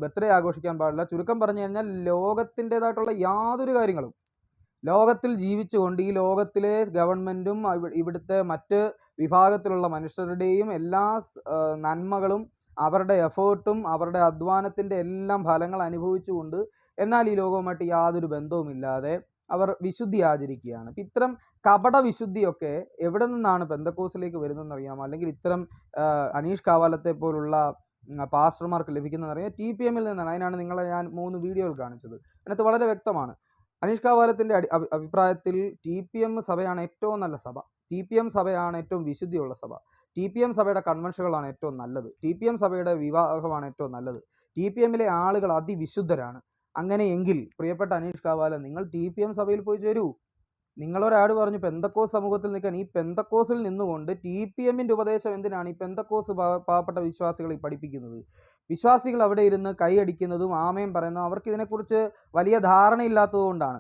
ബർത്ത്ഡേ ആഘോഷിക്കാൻ പാടില്ല. ചുരുക്കം പറഞ്ഞു കഴിഞ്ഞാൽ ലോകത്തിൻ്റേതായിട്ടുള്ള യാതൊരു കാര്യങ്ങളും, ലോകത്തിൽ ജീവിച്ചുകൊണ്ട് ഈ ലോകത്തിലെ ഗവൺമെൻറ്റും ഇവിടുത്തെ മറ്റ് വിഭാഗത്തിലുള്ള മനുഷ്യരുടെയും എല്ലാ നന്മകളും അവരുടെ എഫേർട്ടും അവരുടെ അധ്വാനത്തിൻ്റെ എല്ലാം ഫലങ്ങൾ അനുഭവിച്ചുകൊണ്ട്, എന്നാൽ ഈ ലോകവുമായിട്ട് യാതൊരു ബന്ധവുമില്ലാതെ അവർ വിശുദ്ധി ആചരിക്കുകയാണ്. അപ്പം ഇത്തരം കപട വിശുദ്ധിയൊക്കെ എവിടെ നിന്നാണ് പെന്തക്കോസിലേക്ക് വരുന്നതെന്ന് അറിയാമോ? അല്ലെങ്കിൽ ഇത്തരം അനീഷ് കാവാലത്തെ പോലുള്ള പാസ്റ്റർമാർക്ക് ലഭിക്കുന്നതെന്ന് അറിയാം TPMൽ നിന്നാണ്. അതിനാണ് നിങ്ങളെ ഞാൻ 3 വീഡിയോകൾ കാണിച്ചത്. അതിനകത്ത് വളരെ വ്യക്തമാണ്. അനീഷ് കാവാലത്തിൻ്റെ അഭിപ്രായത്തിൽ TPM സഭയാണ് ഏറ്റവും നല്ല സഭ, TPM സഭയാണ് ഏറ്റവും വിശുദ്ധിയുള്ള സഭ, TPM സഭയുടെ കൺവെൻഷനുകളാണ് ഏറ്റവും നല്ലത്, TPM സഭയുടെ വിവാഹമാണ് ഏറ്റവും നല്ലത്, TPMലെ ആളുകൾ അതിവിശുദ്ധരാണ്. അങ്ങനെയെങ്കിൽ പ്രിയപ്പെട്ട അനീഷ് കാവാല, നിങ്ങൾ TPM സഭയിൽ പോയി ചേരൂ. നിങ്ങളൊരാട് പറഞ്ഞു പെന്തക്കോസ് സമൂഹത്തിൽ നിൽക്കാൻ. ഈ പെന്തക്കോസിൽ നിന്നുകൊണ്ട് TPMൻ്റെ ഉപദേശം എന്തിനാണ് ഈ പെന്തക്കോസ് പാവപ്പെട്ട വിശ്വാസികളെ പഠിപ്പിക്കുന്നത്? വിശ്വാസികൾ അവിടെ ഇരുന്ന് കൈയടിക്കുന്നതും ആമേൻ പറയുന്നതും അവർക്ക് ഇതിനെക്കുറിച്ച് വലിയ ധാരണയില്ലാത്തത് കൊണ്ടാണ്.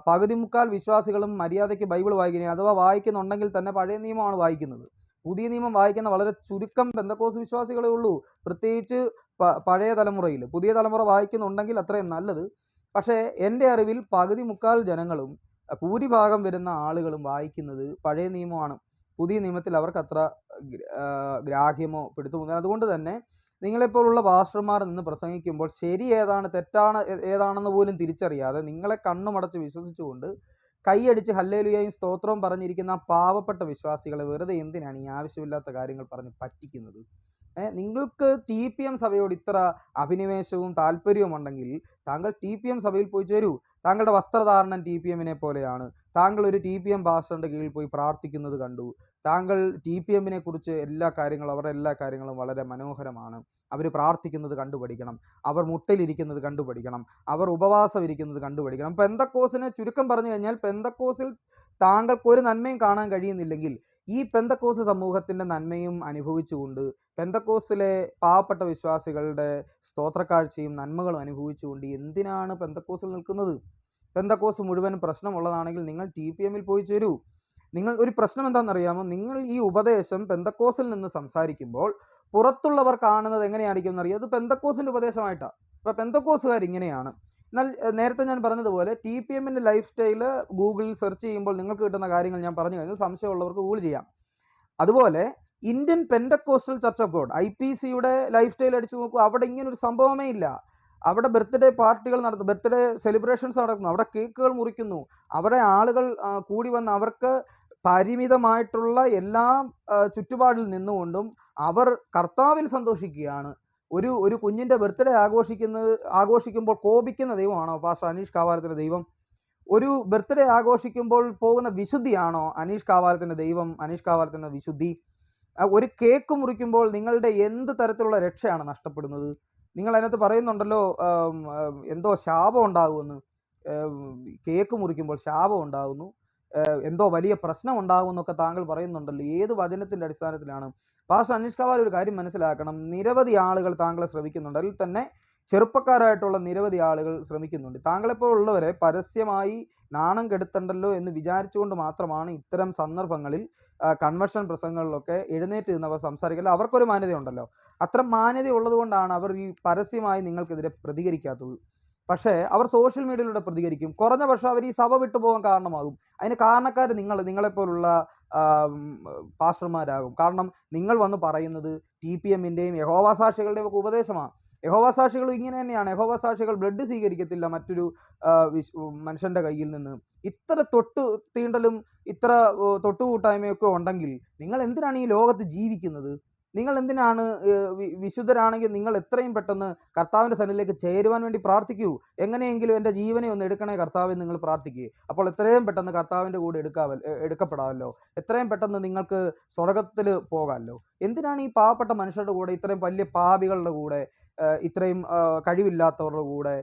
പകുതി മുക്കാൽ വിശ്വാസികളും മര്യാദയ്ക്ക് ബൈബിൾ വായിക്കുന്നത്, അഥവാ വായിക്കുന്നുണ്ടെങ്കിൽ തന്നെ പഴയ നിയമമാണ് വായിക്കുന്നത്. പുതിയ നിയമം വായിക്കുന്ന വളരെ ചുരുക്കം പെന്തക്കോസ് വിശ്വാസികളേ ഉള്ളൂ, പ്രത്യേകിച്ച് പഴയ തലമുറയിൽ. പുതിയ തലമുറ വായിക്കുന്നുണ്ടെങ്കിൽ അത്രയും നല്ലത്. പക്ഷേ എൻ്റെ അറിവിൽ പകുതി മുക്കാൽ ജനങ്ങളും ഭൂരിഭാഗം വരുന്ന ആളുകളും വായിക്കുന്നത് പഴയ നിയമമാണ്. പുതിയ നിയമത്തിൽ അവർക്ക് അത്ര ഗ്രാഹ്യമോ പിടുത്തമോ. അതുകൊണ്ട് തന്നെ നിങ്ങളെപ്പോലുള്ള പാസ്റ്റർമാർ നിന്ന് പ്രസംഗിക്കുമ്പോൾ ശരി ഏതാണ് ഏതാണെന്ന് പോലും തിരിച്ചറിയാതെ നിങ്ങളെ കണ്ണുമടച്ച് വിശ്വസിച്ചുകൊണ്ട് കൈയടിച്ച് ഹല്ലേലൂയയും സ്തോത്രവും പറഞ്ഞിരിക്കുന്ന പാവപ്പെട്ട വിശ്വാസികളെ വെറുതെ എന്തിനാണ് ഈ ആവശ്യമില്ലാത്ത കാര്യങ്ങൾ പറഞ്ഞ് പറ്റിക്കുന്നത്? നിങ്ങൾക്ക് TPM സഭയോട് ഇത്ര അഭിനിവേശവും താല്പര്യവും ഉണ്ടെങ്കിൽ താങ്കൾ TPM സഭയിൽ പോയി ചേരൂ. താങ്കളുടെ വസ്ത്രധാരണം TPMനെ പോലെയാണ്. താങ്കൾ ഒരു TPM പാസ്റ്ററിൻ്റെ കീഴിൽ പോയി പ്രാർത്ഥിക്കുന്നത് കണ്ടു. താങ്കൾ TPMനെ കുറിച്ച് അവരുടെ എല്ലാ കാര്യങ്ങളും വളരെ മനോഹരമാണ്. അവർ പ്രാർത്ഥിക്കുന്നത് കണ്ടുപഠിക്കണം, അവർ മുട്ടയിലിരിക്കുന്നത് കണ്ടുപഠിക്കണം, അവർ ഉപവാസം ഇരിക്കുന്നത് കണ്ടുപഠിക്കണം. പെന്തക്കോസിനെ ചുരുക്കം പറഞ്ഞു കഴിഞ്ഞാൽ, പെന്തക്കോസിൽ താങ്കൾക്കൊരു നന്മയും കാണാൻ കഴിയുന്നില്ലെങ്കിൽ ഈ പെന്തക്കോസ് സമൂഹത്തിൻ്റെ നന്മയും അനുഭവിച്ചുകൊണ്ട്, പെന്തക്കോസിലെ പാവപ്പെട്ട വിശ്വാസികളുടെ സ്തോത്രക്കാഴ്ചയും നന്മകളും അനുഭവിച്ചുകൊണ്ട് എന്തിനാണ് പെന്തക്കോസിൽ നിൽക്കുന്നത്? പെന്തക്കോസ് മുഴുവൻ പ്രശ്നമുള്ളതാണെങ്കിൽ നിങ്ങൾ TPMൽ പോയി ചേരൂ. നിങ്ങൾ ഒരു പ്രശ്നം എന്താണെന്നറിയാമോ? നിങ്ങൾ ഈ ഉപദേശം പെന്തക്കോസിൽ നിന്ന് സംസാരിക്കുമ്പോൾ പുറത്തുള്ളവർ കാണുന്നത് എങ്ങനെയായിരിക്കും എന്നറിയാം, അത് പെന്തക്കോസിൻ്റെ ഉപദേശമായിട്ടാണ്. അപ്പോൾ പെന്തക്കോസുകാർ ഇങ്ങനെയാണ്. എന്നാൽ നേരത്തെ ഞാൻ പറഞ്ഞതുപോലെ TPMൻ്റെ ലൈഫ് സ്റ്റൈല് ഗൂഗിളിൽ സെർച്ച് ചെയ്യുമ്പോൾ നിങ്ങൾക്ക് കിട്ടുന്ന കാര്യങ്ങൾ ഞാൻ പറഞ്ഞു കഴിഞ്ഞു. സംശയമുള്ളവർക്ക് ഗൂഗിൾ ചെയ്യാം. അതുപോലെ Indian Pentecostal church of God IPCയുടെ ലൈഫ് സ്റ്റൈൽ അടിച്ചു നോക്കൂ. അവിടെ ഇങ്ങനൊരു സംഭവമേ ഇല്ല. അവിടെ ബർത്ത്ഡേ പാർട്ടികൾ നടത്തുന്നു, ബർത്ത്ഡേ സെലിബ്രേഷൻസ് നടക്കുന്നു, അവിടെ കേക്കുകൾ മുറിക്കുന്നു, അവിടെ ആളുകൾ കൂടി വന്ന് അവർക്ക് പരിമിതമായിട്ടുള്ള എല്ലാ ചുറ്റുപാടിൽ നിന്നുകൊണ്ടും അവർ കർത്താവിൽ സന്തോഷിക്കുകയാണ്. ഒരു കുഞ്ഞിൻ്റെ ബർത്ത്ഡേ ആഘോഷിക്കുമ്പോൾ കോപിക്കുന്ന ദൈവമാണോ പാസ്റ്റർ അനീഷ് കാവാലത്തിൻ്റെ ദൈവം? ഒരു ബർത്ത്ഡേ ആഘോഷിക്കുമ്പോൾ പോകുന്ന വിശുദ്ധിയാണോ അനീഷ് കാവാലത്തിൻ്റെ ദൈവം, അനീഷ് കാവാലത്തിൻ്റെ വിശുദ്ധി? ഒരു കേക്ക് മുറിക്കുമ്പോൾ നിങ്ങളുടെ എന്ത് തരത്തിലുള്ള രക്ഷയാണ് നഷ്ടപ്പെടുന്നത്? നിങ്ങൾ അതിനകത്ത് പറയുന്നുണ്ടല്ലോ, എന്തോ ശാപം ഉണ്ടാകുമെന്ന്. കേക്ക് മുറിക്കുമ്പോൾ ശാപം ഉണ്ടാകുന്നു, എന്തോ വലിയ പ്രശ്നം ഉണ്ടാകുമെന്നൊക്കെ താങ്കൾ പറയുന്നുണ്ടല്ലോ. ഏത് വചനത്തിൻ്റെ അടിസ്ഥാനത്തിലാണ്? പാസ്റ്റർ അനീഷ് കാവാൽ ഒരു കാര്യം മനസ്സിലാക്കണം. നിരവധി ആളുകൾ താങ്കളെ ശ്രമിക്കുന്നുണ്ട്. അതിൽ തന്നെ ചെറുപ്പക്കാരായിട്ടുള്ള നിരവധി ആളുകൾ ശ്രമിക്കുന്നുണ്ട്. താങ്കളെപ്പോലുള്ളവരെ പരസ്യമായി നാണം കെടുത്തണ്ടല്ലോ എന്ന് വിചാരിച്ചുകൊണ്ട് മാത്രമാണ് ഇത്തരം സന്ദർഭങ്ങളിൽ കൺവെൻഷൻ പ്രസംഗങ്ങളിലൊക്കെ എഴുന്നേറ്റ് നിന്നവർ സംസാരിക്കില്ല. അവർക്കൊരു മാന്യതയുണ്ടല്ലോ. അത്തരം മാന്യത ഉള്ളത് കൊണ്ടാണ് അവർ ഈ പരസ്യമായി നിങ്ങൾക്കെതിരെ പ്രതികരിക്കാത്തത്. പക്ഷേ അവർ സോഷ്യൽ മീഡിയയിലൂടെ പ്രതികരിക്കും. കുറഞ്ഞ പക്ഷം അവർ ഈ സഭ വിട്ടു പോകാൻ കാരണമാകും. അതിന് കാരണക്കാർ നിങ്ങളെപ്പോലുള്ള പാസ്റ്റർമാരാകും. കാരണം നിങ്ങൾ വന്ന് പറയുന്നത് TPM-ൻ്റെയും യഹോവ സാക്ഷികളുടെയും ഒക്കെ ഉപദേശമാണ്. യഹോവ സാക്ഷികൾ ഇങ്ങനെ തന്നെയാണ്. യഹോവ സാക്ഷികൾ ബ്ലഡ് സ്വീകരിക്കത്തില്ല മറ്റൊരു മനുഷ്യൻ്റെ കയ്യിൽ നിന്ന്. ഇത്ര തീണ്ടലും ഇത്ര തൊട്ടുകൂട്ടായ്മയൊക്കെ ഉണ്ടെങ്കിൽ നിങ്ങൾ എന്തിനാണ് ഈ ലോകത്ത് ജീവിക്കുന്നത്? നിങ്ങൾ എന്തിനാണ് വിശുദ്ധരാണെങ്കിൽ നിങ്ങൾ എത്രയും പെട്ടെന്ന് കർത്താവിൻ്റെ സന്നിധിയിലേക്ക് ചേരുവാൻ വേണ്ടി പ്രാർത്ഥിക്കൂ. എങ്ങനെയെങ്കിലും എൻ്റെ ജീവനെ ഒന്ന് എടുക്കണേ കർത്താവിന് നിങ്ങൾ പ്രാർത്ഥിക്കുക. അപ്പോൾ എത്രയും പെട്ടെന്ന് കർത്താവിൻ്റെ കൂടെ എടുക്കപ്പെടാമല്ലോ. എത്രയും പെട്ടെന്ന് നിങ്ങൾക്ക് സ്വർഗത്തിൽ പോകാമല്ലോ. എന്തിനാണ് ഈ പാവപ്പെട്ട മനുഷ്യരുടെ കൂടെ, ഇത്രയും വലിയ പാപികളുടെ കൂടെ, ഇത്രയും കഴിവില്ലാത്തവരുടെ കൂടെ,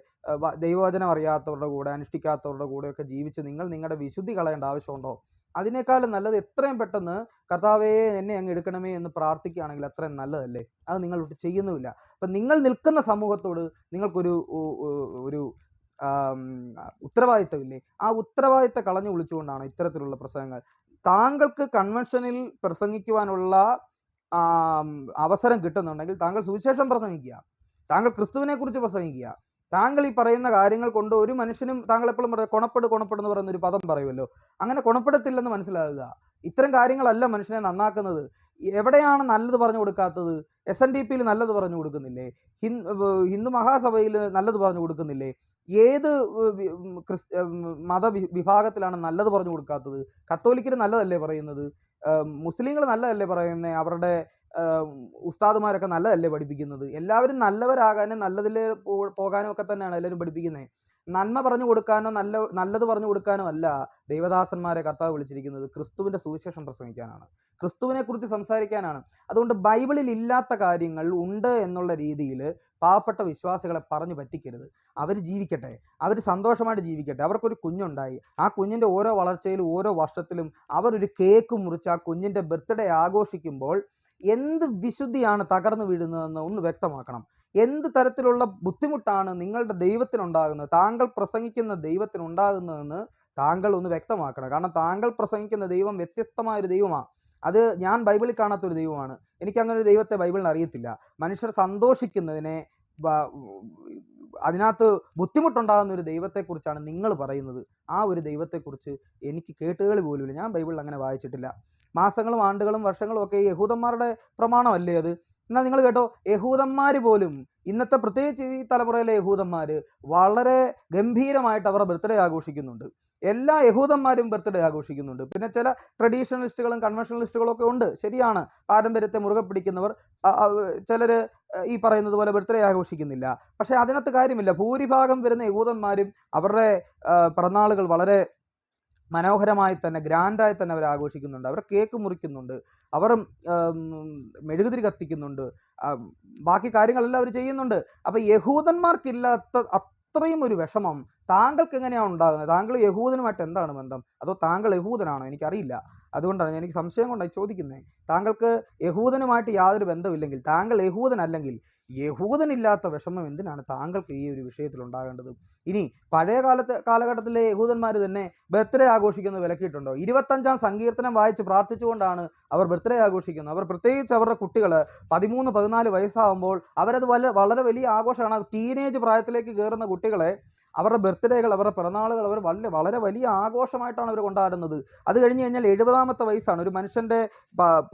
ദൈവവചനം അറിയാത്തവരുടെ കൂടെ, അനുഷ്ഠിക്കാത്തവരുടെ കൂടെയൊക്കെ ജീവിച്ച് നിങ്ങൾ നിങ്ങളുടെ വിശുദ്ധി കളയേണ്ട ആവശ്യമുണ്ടോ? അതിനേക്കാളും നല്ലത് എത്രയും പെട്ടെന്ന് കർത്താവേ എന്നെ അങ്ങ് എടുക്കണമേ എന്ന് പ്രാർത്ഥിക്കുകയാണെങ്കിൽ അത്രയും നല്ലതല്ലേ? അത് നിങ്ങൾ ചെയ്യുന്നുമില്ല. അപ്പം നിങ്ങൾ നിൽക്കുന്ന സമൂഹത്തോട് നിങ്ങൾക്കൊരു ഒരു ഉത്തരവാദിത്തമില്ലേ? ആ ഉത്തരവാദിത്തം കളഞ്ഞു വിളിച്ചുകൊണ്ടാണ് ഇത്തരത്തിലുള്ള പ്രസംഗങ്ങൾ. താങ്കൾക്ക് കൺവെൻഷനിൽ പ്രസംഗിക്കുവാനുള്ള അവസരം കിട്ടുന്നുണ്ടെങ്കിൽ താങ്കൾ സുവിശേഷം പ്രസംഗിക്കുക, താങ്കൾ ക്രിസ്തുവിനെ കുറിച്ച് പ്രസംഗിക്കുക. താങ്കൾ ഈ പറയുന്ന കാര്യങ്ങൾ കൊണ്ട് ഒരു മനുഷ്യനും, താങ്കൾ എപ്പോഴും കൊണപ്പെടുന്ന് പറയുന്ന ഒരു പദം പറയുമല്ലോ, അങ്ങനെ കൊണപ്പെടത്തില്ലെന്ന് മനസ്സിലാകുക. ഇത്തരം കാര്യങ്ങളല്ല മനുഷ്യനെ നന്നാക്കുന്നത്. എവിടെയാണ് നല്ലത് പറഞ്ഞു കൊടുക്കാത്തത്? SNDP-യിൽ നല്ലത് പറഞ്ഞു കൊടുക്കുന്നില്ലേ? ഹിന്ദു മഹാസഭയിൽ നല്ലത് പറഞ്ഞു കൊടുക്കുന്നില്ലേ? ഏത് വിഭാഗത്തിലാണ് നല്ലത് പറഞ്ഞു കൊടുക്കാത്തത്? കത്തോലിക്കർ നല്ലതല്ലേ പറയുന്നത്? മുസ്ലിങ്ങൾ നല്ലതല്ലേ പറയുന്നത്? അവരുടെ ഉസ്താദുമാരൊക്കെ നല്ലതല്ലേ പഠിപ്പിക്കുന്നത്? എല്ലാവരും നല്ലവരാകാനും നല്ലതിൽ പോകാനും ഒക്കെ തന്നെയാണ് എല്ലാവരും പഠിപ്പിക്കുന്നത്. നന്മ പറഞ്ഞു കൊടുക്കാനോ നല്ലത് പറഞ്ഞു കൊടുക്കാനോ അല്ല ദൈവദാസന്മാരെ കർത്താവ് വിളിച്ചിരിക്കുന്നത്. ക്രിസ്തുവിൻ്റെ സുവിശേഷം പ്രസംഗിക്കാനാണ്, ക്രിസ്തുവിനെ കുറിച്ച് സംസാരിക്കാനാണ്. അതുകൊണ്ട് ബൈബിളിൽ ഇല്ലാത്ത കാര്യങ്ങൾ ഉണ്ട് എന്നുള്ള രീതിയിൽ പാവപ്പെട്ട വിശ്വാസികളെ പറഞ്ഞു പറ്റിക്കരുത്. അവർ ജീവിക്കട്ടെ, അവർ സന്തോഷമായിട്ട് ജീവിക്കട്ടെ. അവർക്കൊരു കുഞ്ഞുണ്ടായി, ആ കുഞ്ഞിൻ്റെ ഓരോ വളർച്ചയിലും ഓരോ വർഷത്തിലും അവരൊരു കേക്ക് മുറിച്ച് ആ കുഞ്ഞിൻ്റെ ബർത്ത്ഡേ ആഘോഷിക്കുമ്പോൾ എന്ത് വിശുദ്ധിയാണ് തകർന്നു വീഴുന്നതെന്ന് ഒന്ന് വ്യക്തമാക്കണം. എന്ത് തരത്തിലുള്ള ബുദ്ധിമുട്ടാണ് നിങ്ങളുടെ ദൈവത്തിനുണ്ടാകുന്നത്, താങ്കൾ പ്രസംഗിക്കുന്ന ദൈവത്തിനുണ്ടാകുന്നതെന്ന് താങ്കൾ ഒന്ന് വ്യക്തമാക്കണം. കാരണം താങ്കൾ പ്രസംഗിക്കുന്ന ദൈവം വ്യത്യസ്തമായൊരു ദൈവമാണ്. അത് ഞാൻ ബൈബിളിൽ കാണാത്തൊരു ദൈവമാണ്. എനിക്കങ്ങനെ ഒരു ദൈവത്തെ ബൈബിളിൽ അറിയത്തില്ല. മനുഷ്യർ സന്തോഷിക്കുന്നതിനെ, അതിനകത്ത് ബുദ്ധിമുട്ടുണ്ടാകുന്ന ഒരു ദൈവത്തെക്കുറിച്ചാണ് നിങ്ങൾ പറയുന്നത്. ആ ഒരു ദൈവത്തെക്കുറിച്ച് എനിക്ക് കേട്ടുകളി പോലുമില്ല. ഞാൻ ബൈബിളിൽ അങ്ങനെ വായിച്ചിട്ടില്ല. മാസങ്ങളും ആണ്ടുകളും വർഷങ്ങളും ഒക്കെ യഹൂദന്മാരുടെ പ്രമാണമല്ലേ അത്? എന്നാൽ നിങ്ങൾ കേട്ടോ, യഹൂദന്മാർ പോലും ഇന്നത്തെ, പ്രത്യേകിച്ച് ഈ തലമുറയിലെ യഹൂദന്മാർ വളരെ ഗംഭീരമായിട്ട് അവരുടെ ബർത്ത്ഡേ ആഘോഷിക്കുന്നുണ്ട്. എല്ലാ യഹൂദന്മാരും ബർത്ത്ഡേ ആഘോഷിക്കുന്നുണ്ട്. പിന്നെ ചില ട്രഡീഷണലിസ്റ്റുകളും കൺവെൻഷണലിസ്റ്റുകളും ഒക്കെ ഉണ്ട്, ശരിയാണ്. പാരമ്പര്യത്തെ മുറുകെ പിടിക്കുന്നവർ, ചിലർ ഈ പറയുന്നത് പോലെ ബർത്ത്ഡേ ആഘോഷിക്കുന്നില്ല. പക്ഷേ അതിനകത്ത് കാര്യമില്ല. ഭൂരിഭാഗം വരുന്ന യഹൂദന്മാരും അവരുടെ പിറന്നാളുകൾ വളരെ മനോഹരമായി തന്നെ, ഗ്രാൻഡായി തന്നെ അവർ ആഘോഷിക്കുന്നുണ്ട്. അവർ കേക്ക് മുറിക്കുന്നുണ്ട്, അവർ മെഴുകുതിരി കത്തിക്കുന്നുണ്ട്, ബാക്കി കാര്യങ്ങളെല്ലാം അവർ ചെയ്യുന്നുണ്ട്. അപ്പോൾ യഹൂദന്മാർക്കില്ലാത്ത അത്രയും ഒരു വിഷമം താങ്കൾക്ക് എങ്ങനെയാണ് ഉണ്ടാകുന്നത്? താങ്കൾ യഹൂദനുമായിട്ട് എന്താണ് ബന്ധം? അതോ താങ്കൾ യഹൂദനാണോ? എനിക്കറിയില്ല. അതുകൊണ്ടാണ് എനിക്ക് സംശയം കൊണ്ടാണ് ചോദിക്കുന്നത്. താങ്കൾക്ക് യഹൂദനുമായിട്ട് യാതൊരു ബന്ധമില്ലെങ്കിൽ, താങ്കൾ യഹൂദനല്ലെങ്കിൽ, യഹൂദനില്ലാത്ത വിഷമം എന്തിനാണ് താങ്കൾക്ക് ഈ ഒരു വിഷയത്തിൽ ഉണ്ടാകേണ്ടത്? ഇനി പഴയ കാലഘട്ടത്തിലെ യഹൂദന്മാർ തന്നെ ബർത്ത്ഡേ ആഘോഷിക്കുന്നത് വിലക്കിയിട്ടുണ്ടോ? 25-ാം സങ്കീർത്തനം വായിച്ച് പ്രാർത്ഥിച്ചുകൊണ്ടാണ് അവർ ബർത്ത്ഡേ ആഘോഷിക്കുന്നത്. അവർ പ്രത്യേകിച്ച് അവരുടെ കുട്ടികൾ 13-14 വയസ്സാകുമ്പോൾ അവരത് വളരെ വലിയ ആഘോഷമാണ്. ടീനേജ് പ്രായത്തിലേക്ക് കയറുന്ന കുട്ടികളെ അവരുടെ ബർത്ത്ഡേകൾ, അവരുടെ പിറന്നാളുകൾ അവർ വളരെ വലിയ ആഘോഷമായിട്ടാണ് അവർ കൊണ്ടാടുന്നത്. അത് കഴിഞ്ഞ് കഴിഞ്ഞാൽ 70-ാമത്തെ വയസ്സാണ് ഒരു മനുഷ്യൻ്റെ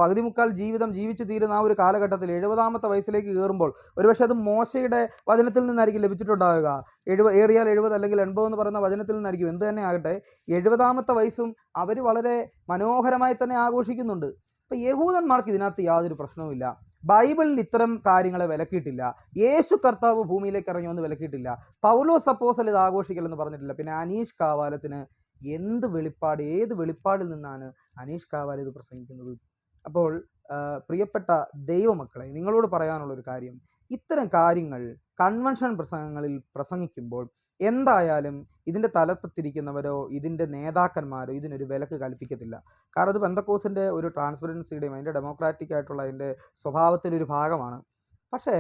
പകുതിമുക്കാൽ ജീവിതം ജീവിച്ചു തീരുന്ന ആ ഒരു കാലഘട്ടത്തിൽ 70-ാമത്തെ വയസ്സിലേക്ക് കയറുമ്പോൾ ഒരുപക്ഷെ അത് മോശയുടെ വചനത്തിൽ നിന്നായിരിക്കും ലഭിച്ചിട്ടുണ്ടാവുക. ഏറിയാൽ 70 അല്ലെങ്കിൽ 80 എന്ന് പറയുന്ന വചനത്തിൽ നിന്നായിരിക്കും. എന്ത് തന്നെ ആകട്ടെ, 70-ാമത്തെ വയസ്സും അവർ വളരെ മനോഹരമായി തന്നെ ആഘോഷിക്കുന്നുണ്ട്. അപ്പോൾ യഹൂദന്മാർക്ക് ഇതിനകത്ത് യാതൊരു പ്രശ്നവുമില്ല. ബൈബിളിൽ ഇത്തരം കാര്യങ്ങളെ വിലക്കിയിട്ടില്ല. യേശു കർത്താവ് ഭൂമിയിലേക്ക് ഇറങ്ങി വന്ന് വിലക്കിയിട്ടില്ല. പൗലോസ് അപ്പോസ്തലൻ ഇത് ആഘോഷിക്കലെന്ന് പറഞ്ഞിട്ടില്ല. പിന്നെ അനീഷ് കാവാലത്തിന് ഏത് വെളിപ്പാടിൽ നിന്നാണ് അനീഷ് കാവാൽ ഇത് പ്രസംഗിക്കുന്നത്? അപ്പോൾ പ്രിയപ്പെട്ട ദൈവമക്കളെ, നിങ്ങളോട് പറയാനുള്ളൊരു കാര്യം, ഇത്തരം കാര്യങ്ങൾ കൺവെൻഷൻ പ്രസംഗങ്ങളിൽ പ്രസംഗിക്കുമ്പോൾ എന്തായാലും ഇതിൻ്റെ തലപ്പത്തിരിക്കുന്നവരോ ഇതിൻ്റെ നേതാക്കന്മാരോ ഇതിനൊരു വിലക്ക് കൽപ്പിക്കത്തില്ല. കാരണം അത് പെന്തക്കോസിൻ്റെ ഒരു ട്രാൻസ്പെറൻസിയുടെയും അതിൻ്റെ ഡെമോക്രാറ്റിക് ആയിട്ടുള്ള അതിൻ്റെ സ്വഭാവത്തിൻ്റെ ഒരു ഭാഗമാണ്. പക്ഷേ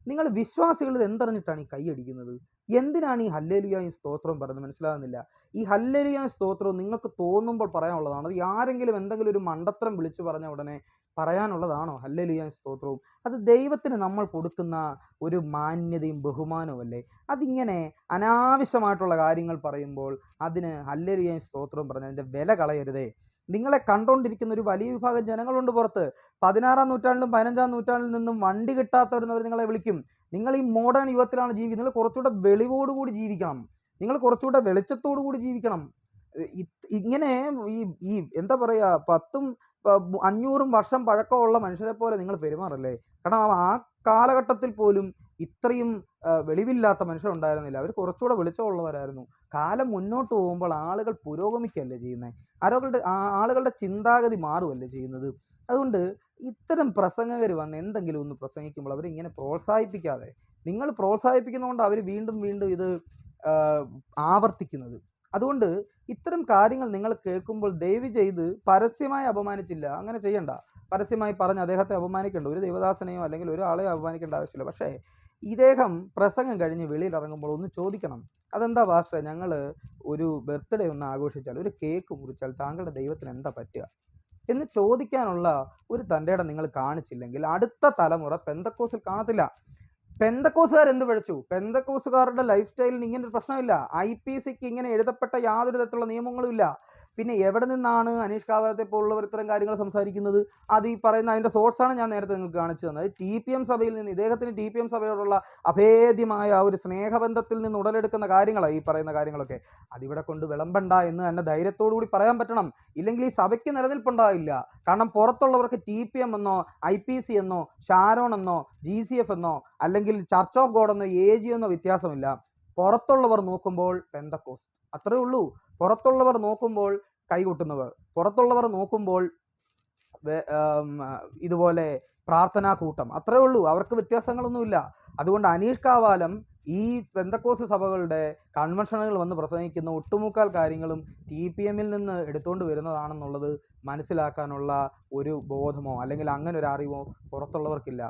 നിങ്ങൾ വിശ്വാസികൾ ഇത് എന്തറിഞ്ഞിട്ടാണ് ഈ കൈയടിക്കുന്നത്? എന്തിനാണ് ഈ ഹല്ലേലൂയായും സ്തോത്രവും പറയുന്നത് മനസ്സിലാകുന്നില്ല. ഈ ഹല്ലേലൂയായും സ്തോത്രവും നിങ്ങൾക്ക് തോന്നുമ്പോൾ പറയാനുള്ളതാണ്. അത് ആരെങ്കിലും എന്തെങ്കിലും ഒരു മണ്ടത്തരം വിളിച്ചു പറഞ്ഞ ഉടനെ പറയാനുള്ളതാണോ ഹല്ലേലൂയായും സ്തോത്രവും? അത് ദൈവത്തിന് നമ്മൾ കൊടുക്കുന്ന ഒരു മാന്യതയും ബഹുമാനവും അല്ലേ? അതിങ്ങനെ അനാവശ്യമായിട്ടുള്ള കാര്യങ്ങൾ പറയുമ്പോൾ അതിന് ഹല്ലേലൂയായും സ്തോത്രവും പറഞ്ഞ് അതിൻ്റെ വില കളയരുതേ. നിങ്ങളെ കണ്ടുകൊണ്ടിരിക്കുന്ന ഒരു വലിയ വിഭാഗം ജനങ്ങളുണ്ട് പുറത്ത്. 16-ാം നൂറ്റാണ്ടിലും 15-ാം നൂറ്റാണ്ടിൽ നിന്നും വണ്ടി കിട്ടാത്തവരെന്നവർ നിങ്ങളെ വിളിക്കും. നിങ്ങൾ ഈ മോഡേൺ യുഗത്തിലാണ് ജീവിക്കുന്നത്. നിങ്ങൾ കുറച്ചുകൂടെ വെളിവോടുകൂടി ജീവിക്കണം. നിങ്ങൾ കുറച്ചുകൂടെ വെളിച്ചത്തോടു കൂടി ജീവിക്കണം. ഇങ്ങനെ ഈ ഈ എന്താ പറയുക, 10ഉം 500ഉം വർഷം പഴക്കമുള്ള മനുഷ്യരെ പോലെ നിങ്ങൾ പെരുമാറല്ലേ. കാരണം ആ കാലഘട്ടത്തിൽ പോലും ഇത്രയും വെളിവില്ലാത്ത മനുഷ്യരുണ്ടായിരുന്നില്ല. അവർ കുറച്ചുകൂടെ വെളിച്ചമുള്ളവരായിരുന്നു. കാലം മുന്നോട്ട് പോകുമ്പോൾ ആളുകൾ പുരോഗമിക്കുകയല്ലേ ചെയ്യുന്നത്. ആളുകളുടെ ചിന്താഗതി മാറുകയല്ലേ ചെയ്യുന്നത്. അതുകൊണ്ട് ഇത്തരം പ്രസംഗകർ വന്ന് എന്തെങ്കിലും ഒന്ന് പ്രസംഗിക്കുമ്പോൾ അവരിങ്ങനെ പ്രോത്സാഹിപ്പിക്കാതെ, നിങ്ങൾ പ്രോത്സാഹിപ്പിക്കുന്നതുകൊണ്ട് അവർ വീണ്ടും വീണ്ടും ഇത് ആവർത്തിക്കുന്നത്. അതുകൊണ്ട് ഇത്തരം കാര്യങ്ങൾ നിങ്ങൾ കേൾക്കുമ്പോൾ ദയവ് ചെയ്ത് പരസ്യമായി അപമാനിച്ചില്ല, അങ്ങനെ ചെയ്യണ്ട. പരസ്യമായി പറഞ്ഞ് അദ്ദേഹത്തെ അപമാനിക്കേണ്ട, ഒരു ദൈവദാസനെയോ അല്ലെങ്കിൽ ഒരാളെയോ അപമാനിക്കേണ്ട ആവശ്യമില്ല. പക്ഷേ ഇദ്ദേഹം പ്രസംഗം കഴിഞ്ഞ് വെളിയിൽ ഇറങ്ങുമ്പോൾ ഒന്ന് ചോദിക്കണം, അതെന്താ പാസ്റ്ററെ, ഞങ്ങൾ ഒരു ബർത്ത്ഡേ ഒന്ന് ആഘോഷിച്ചാൽ, ഒരു കേക്ക് മുറിച്ചാൽ താങ്കളുടെ ദൈവത്തിന് എന്താ പറ്റുക എന്ന് ചോദിക്കാനുള്ള ഒരു തൻ്റെ ഇടം നിങ്ങൾ കാണിച്ചില്ലെങ്കിൽ അടുത്ത തലമുറ പെന്തക്കോസിൽ കാണത്തില്ല. പെന്തക്കോസുകാർ എന്ത് പിഴച്ചു? പെന്തക്കോസുകാരുടെ ലൈഫ് സ്റ്റൈലിന് ഇങ്ങനെ ഒരു പ്രശ്നമില്ല. IPCക്ക് ഇങ്ങനെ എഴുതപ്പെട്ട യാതൊരു തരത്തിലുള്ള നിയമങ്ങളും ഇല്ല. പിന്നെ എവിടെ നിന്നാണ് അനീഷ് കാവാലത്തെ പോലുള്ളവർ ഇത്തരം കാര്യങ്ങൾ സംസാരിക്കുന്നത്? അത് ഈ പറയുന്ന അതിൻ്റെ സോഴ്സാണ് ഞാൻ നേരത്തെ നിങ്ങൾക്ക് കാണിച്ചു തന്നത്. TPM സഭയിൽ നിന്ന് ഇദ്ദേഹത്തിന് TPM സഭയോടുള്ള അഭേദ്യമായ ഒരു സ്നേഹബന്ധത്തിൽ നിന്ന് ഉടലെടുക്കുന്ന കാര്യങ്ങളാണ് ഈ പറയുന്ന കാര്യങ്ങളൊക്കെ. അതിവിടെ കൊണ്ട് വിളമ്പണ്ട എന്ന് തന്നെ ധൈര്യത്തോടു കൂടി പറയാൻ പറ്റണം. ഇല്ലെങ്കിൽ ഈ സഭയ്ക്ക് നിലനിൽപ്പുണ്ടാവില്ല. കാരണം പുറത്തുള്ളവർക്ക് TPM എന്നോ IPC എന്നോ ഷാരോൺ എന്നോ GCF എന്നോ അല്ലെങ്കിൽ ചർച്ച് ഓഫ് ഗോഡ് എന്നോ AG എന്നോ വ്യത്യാസമില്ല. പുറത്തുള്ളവർ നോക്കുമ്പോൾ പെന്തക്കോസ്, അത്രേ ഉള്ളൂ. പുറത്തുള്ളവർ നോക്കുമ്പോൾ കൈകൊട്ടുന്നവർ, പുറത്തുള്ളവർ നോക്കുമ്പോൾ ഇതുപോലെ പ്രാർത്ഥനാ കൂട്ടം, അത്രേ ഉള്ളൂ. അവർക്ക് വ്യത്യാസങ്ങളൊന്നുമില്ല. അതുകൊണ്ട് അനീഷ് കാവാലം ഈ പെന്തക്കോസ് സഭകളുടെ കൺവെൻഷനുകൾ വന്ന് പ്രസംഗിക്കുന്ന ഒട്ടുമുക്കാൽ കാര്യങ്ങളും TPMൽ നിന്ന് എടുത്തുകൊണ്ട് വരുന്നതാണെന്നുള്ളത് മനസ്സിലാക്കാനുള്ള ഒരു ബോധമോ അല്ലെങ്കിൽ അങ്ങനെ ഒരു അറിവോ പുറത്തുള്ളവർക്കില്ല.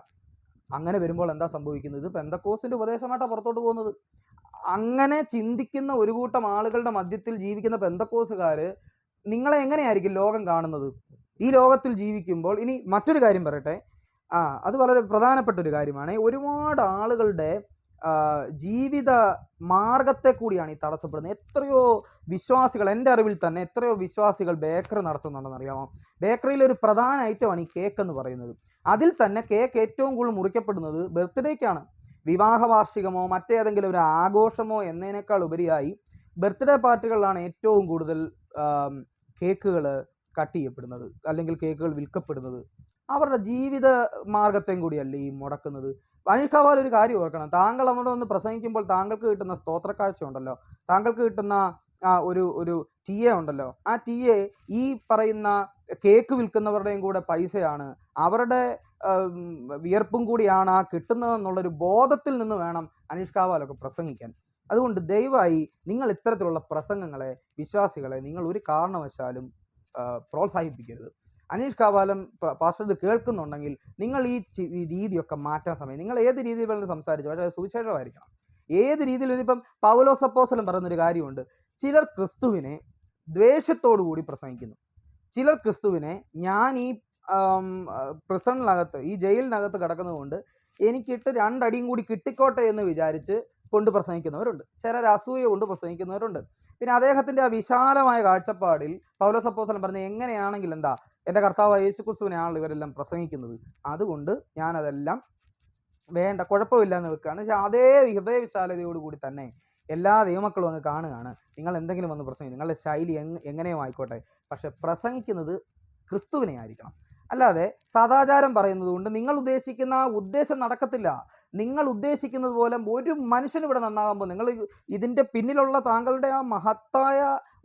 അങ്ങനെ വരുമ്പോൾ എന്താ സംഭവിക്കുന്നത്? പെന്തക്കോസിൻ്റെ ഉപദേശമായിട്ടാണ് പുറത്തോട്ട് പോകുന്നത്. അങ്ങനെ ചിന്തിക്കുന്ന ഒരു കൂട്ടം ആളുകളുടെ മധ്യത്തിൽ ജീവിക്കുന്ന പെന്തക്കോസുകാർ നിങ്ങളെ എങ്ങനെയായിരിക്കും ലോകം കാണുന്നത്? ഈ ലോകത്തിൽ ജീവിക്കുമ്പോൾ ഇനി മറ്റൊരു കാര്യം പറയട്ടെ, അത് വളരെ പ്രധാനപ്പെട്ട ഒരു കാര്യമാണ്. ഒരുപാട് ആളുകളുടെ ജീവിത മാർഗത്തെ കൂടിയാണ് ഈ തടസ്സപ്പെടുന്നത്. എത്രയോ വിശ്വാസികൾ, എൻ്റെ അറിവിൽ തന്നെ എത്രയോ വിശ്വാസികൾ ബേക്കറി നടത്തുന്നുണ്ടെന്ന് അറിയാമോ? ബേക്കറിയിലെ ഒരു പ്രധാന ഐറ്റമാണ് ഈ കേക്ക് എന്ന് പറയുന്നത്. അതിൽ തന്നെ കേക്ക് ഏറ്റവും കൂടുതൽ മുറിക്കപ്പെടുന്നത് ബർത്ത്ഡേക്കാണ്. വിവാഹ വാർഷികമോ മറ്റേതെങ്കിലും ഒരു ആഘോഷമോ എന്നതിനേക്കാൾ ഉപരിയായി ബർത്ത്ഡേ പാർട്ടികളിലാണ് ഏറ്റവും കൂടുതൽ കേക്കുകൾ കട്ട് ചെയ്യപ്പെടുന്നത് അല്ലെങ്കിൽ കേക്കുകൾ വിൽക്കപ്പെടുന്നത്. അവരുടെ ജീവിത മാർഗത്തെയും കൂടിയല്ലേ ഈ മുടക്കുന്നത്. അനീഷ് കാവാൽ ഒരു കാര്യം ഓർക്കണം, താങ്കൾ അവിടെ വന്ന് പ്രസംഗിക്കുമ്പോൾ താങ്കൾക്ക് കിട്ടുന്ന സ്തോത്രക്കാഴ്ച ഉണ്ടല്ലോ, താങ്കൾക്ക് കിട്ടുന്ന ഒരു TA ഉണ്ടല്ലോ, ആ TA ഈ പറയുന്ന കേക്ക് വിൽക്കുന്നവരുടെയും കൂടെ പൈസയാണ്, അവരുടെ വിയർപ്പും കൂടിയാണ് ആ കിട്ടുന്നതെന്നുള്ളൊരു ബോധത്തിൽ നിന്ന് വേണം അനീഷ് കാവാലൊക്കെ പ്രസംഗിക്കാൻ. അതുകൊണ്ട് ദയവായി നിങ്ങൾ ഇത്തരത്തിലുള്ള പ്രസംഗങ്ങളെ, വിശ്വാസികളെ നിങ്ങൾ ഒരു കാരണവശാലും പ്രോത്സാഹിപ്പിക്കരുത്. അനീഷ് കാവാലം പാസ്റ്റർ ഇത് കേൾക്കുന്നുണ്ടെങ്കിൽ നിങ്ങൾ ഈ രീതിയൊക്കെ മാറ്റാൻ സമയം, നിങ്ങൾ ഏത് രീതിയിൽ വേണമെങ്കിലും സംസാരിച്ചു, പക്ഷേ അത് സുവിശേഷമായിരിക്കണം. ഏത് രീതിയിൽ ഇപ്പം പൗലോസ് അപ്പോസ്തലൻ പറയുന്നൊരു കാര്യമുണ്ട്, ചിലർ ക്രിസ്തുവിനെ ദ്വേഷത്തോടു കൂടി പ്രസംഗിക്കുന്നു. ചിലർ ക്രിസ്തുവിനെ, ഞാൻ ഈ പ്രിസണിനകത്ത്, ഈ ജയിലിനകത്ത് കിടക്കുന്നതുകൊണ്ട് എനിക്കിട്ട് 2 അടിയും കൂടി കിട്ടിക്കോട്ടെ എന്ന് വിചാരിച്ച് കൊണ്ട് പ്രസംഗിക്കുന്നവരുണ്ട്. ചിലർ അസൂയ കൊണ്ട് പ്രസംഗിക്കുന്നവരുണ്ട്. പിന്നെ അദ്ദേഹത്തിൻ്റെ ആ വിശാലമായ കാഴ്ചപ്പാടിൽ പൗലോസ് അപ്പോസ്തലൻ പറഞ്ഞ എങ്ങനെയാണെങ്കിൽ എന്താ, എൻ്റെ കർത്താവ് യേശുക്രിസ്തുവിനെയാണല്ലോ ഇവരെല്ലാം പ്രസംഗിക്കുന്നത്, അതുകൊണ്ട് ഞാനതെല്ലാം വേണ്ട, കുഴപ്പമില്ല എന്ന് വെക്കുകയാണ്. പക്ഷേ അതേ ഹൃദയവിശാലതയോടുകൂടി തന്നെ എല്ലാ ദൈവമക്കളും അങ്ങ് കാണുകയാണ്. നിങ്ങൾ എന്തെങ്കിലും വന്ന് പ്രസംഗിക്കും, നിങ്ങളുടെ ശൈലി എങ്ങനെയോ ആയിക്കോട്ടെ, പക്ഷെ പ്രസംഗിക്കുന്നത് ക്രിസ്തുവിനെ ആയിരിക്കണം. അല്ലാതെ സദാചാരം പറയുന്നത് കൊണ്ട് നിങ്ങൾ ഉദ്ദേശിക്കുന്ന ആ ഉദ്ദേശം നടക്കത്തില്ല. നിങ്ങൾ ഉദ്ദേശിക്കുന്നത് പോലെ ഒരു മനുഷ്യൻ ഇവിടെ നന്നാകാൻ നിങ്ങൾ ഇതിൻ്റെ പിന്നിലുള്ള താങ്കളുടെ ആ മഹത്തായ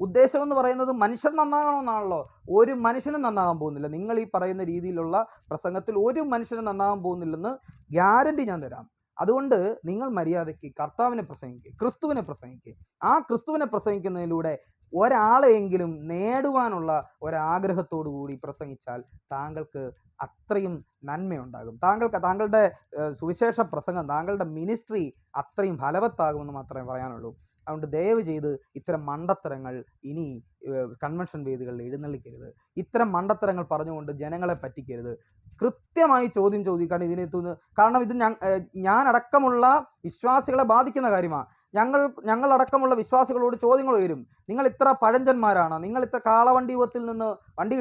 ഉദ്ദേശം എന്ന് പറയുന്നത് മനുഷ്യൻ നന്നാകണമെന്നാണല്ലോ. ഒരു മനുഷ്യനും നന്നാകാൻ പോകുന്നില്ല. നിങ്ങൾ ഈ പറയുന്ന രീതിയിലുള്ള പ്രസംഗത്തിൽ ഒരു മനുഷ്യനും നന്നാകാൻ പോകുന്നില്ലെന്ന് ഗ്യാരണ്ടി ഞാൻ തരാം. അതുകൊണ്ട് നിങ്ങൾ മര്യാദയ്ക്ക് കർത്താവിനെ പ്രസംഗിക്കുക, ക്രിസ്തുവിനെ പ്രസംഗിക്കുക. ആ ക്രിസ്തുവിനെ പ്രസംഗിക്കുന്നതിലൂടെ ഒരാളെയെങ്കിലും നേടുവാനുള്ള ഒരാഗ്രഹത്തോടു കൂടി പ്രസംഗിച്ചാൽ താങ്കൾക്ക് അത്രയും നന്മയുണ്ടാകും. താങ്കളുടെ സുവിശേഷ പ്രസംഗം, താങ്കളുടെ മിനിസ്ട്രി അത്രയും ഫലവത്താകുമെന്ന് മാത്രമേ പറയാനുള്ളൂ. അതുകൊണ്ട് ദയവ് ചെയ്ത് ഇത്തരം മണ്ടത്തരങ്ങൾ ഇനി കൺവെൻഷൻ വേദികളിൽ എഴുന്നള്ളിക്കരുത്. ഇത്തരം മണ്ടത്തരങ്ങൾ പറഞ്ഞുകൊണ്ട് ജനങ്ങളെ പറ്റിക്കരുത്. കൃത്യമായി ചോദ്യം ചോദിക്കാൻ ഇതിനെത്തുന്നു. കാരണം ഇത് ഞാനടക്കമുള്ള വിശ്വാസികളെ ബാധിക്കുന്ന കാര്യമാണ്. ഞങ്ങളടക്കമുള്ള വിശ്വാസികളോട് ചോദ്യങ്ങൾ ഉയരും. നിങ്ങൾ ഇത്ര പഴഞ്ചന്മാരാണോ, നിങ്ങൾ ഇത്ര കാളവണ്ടി യുഗത്തിൽ നിന്ന് വണ്ടി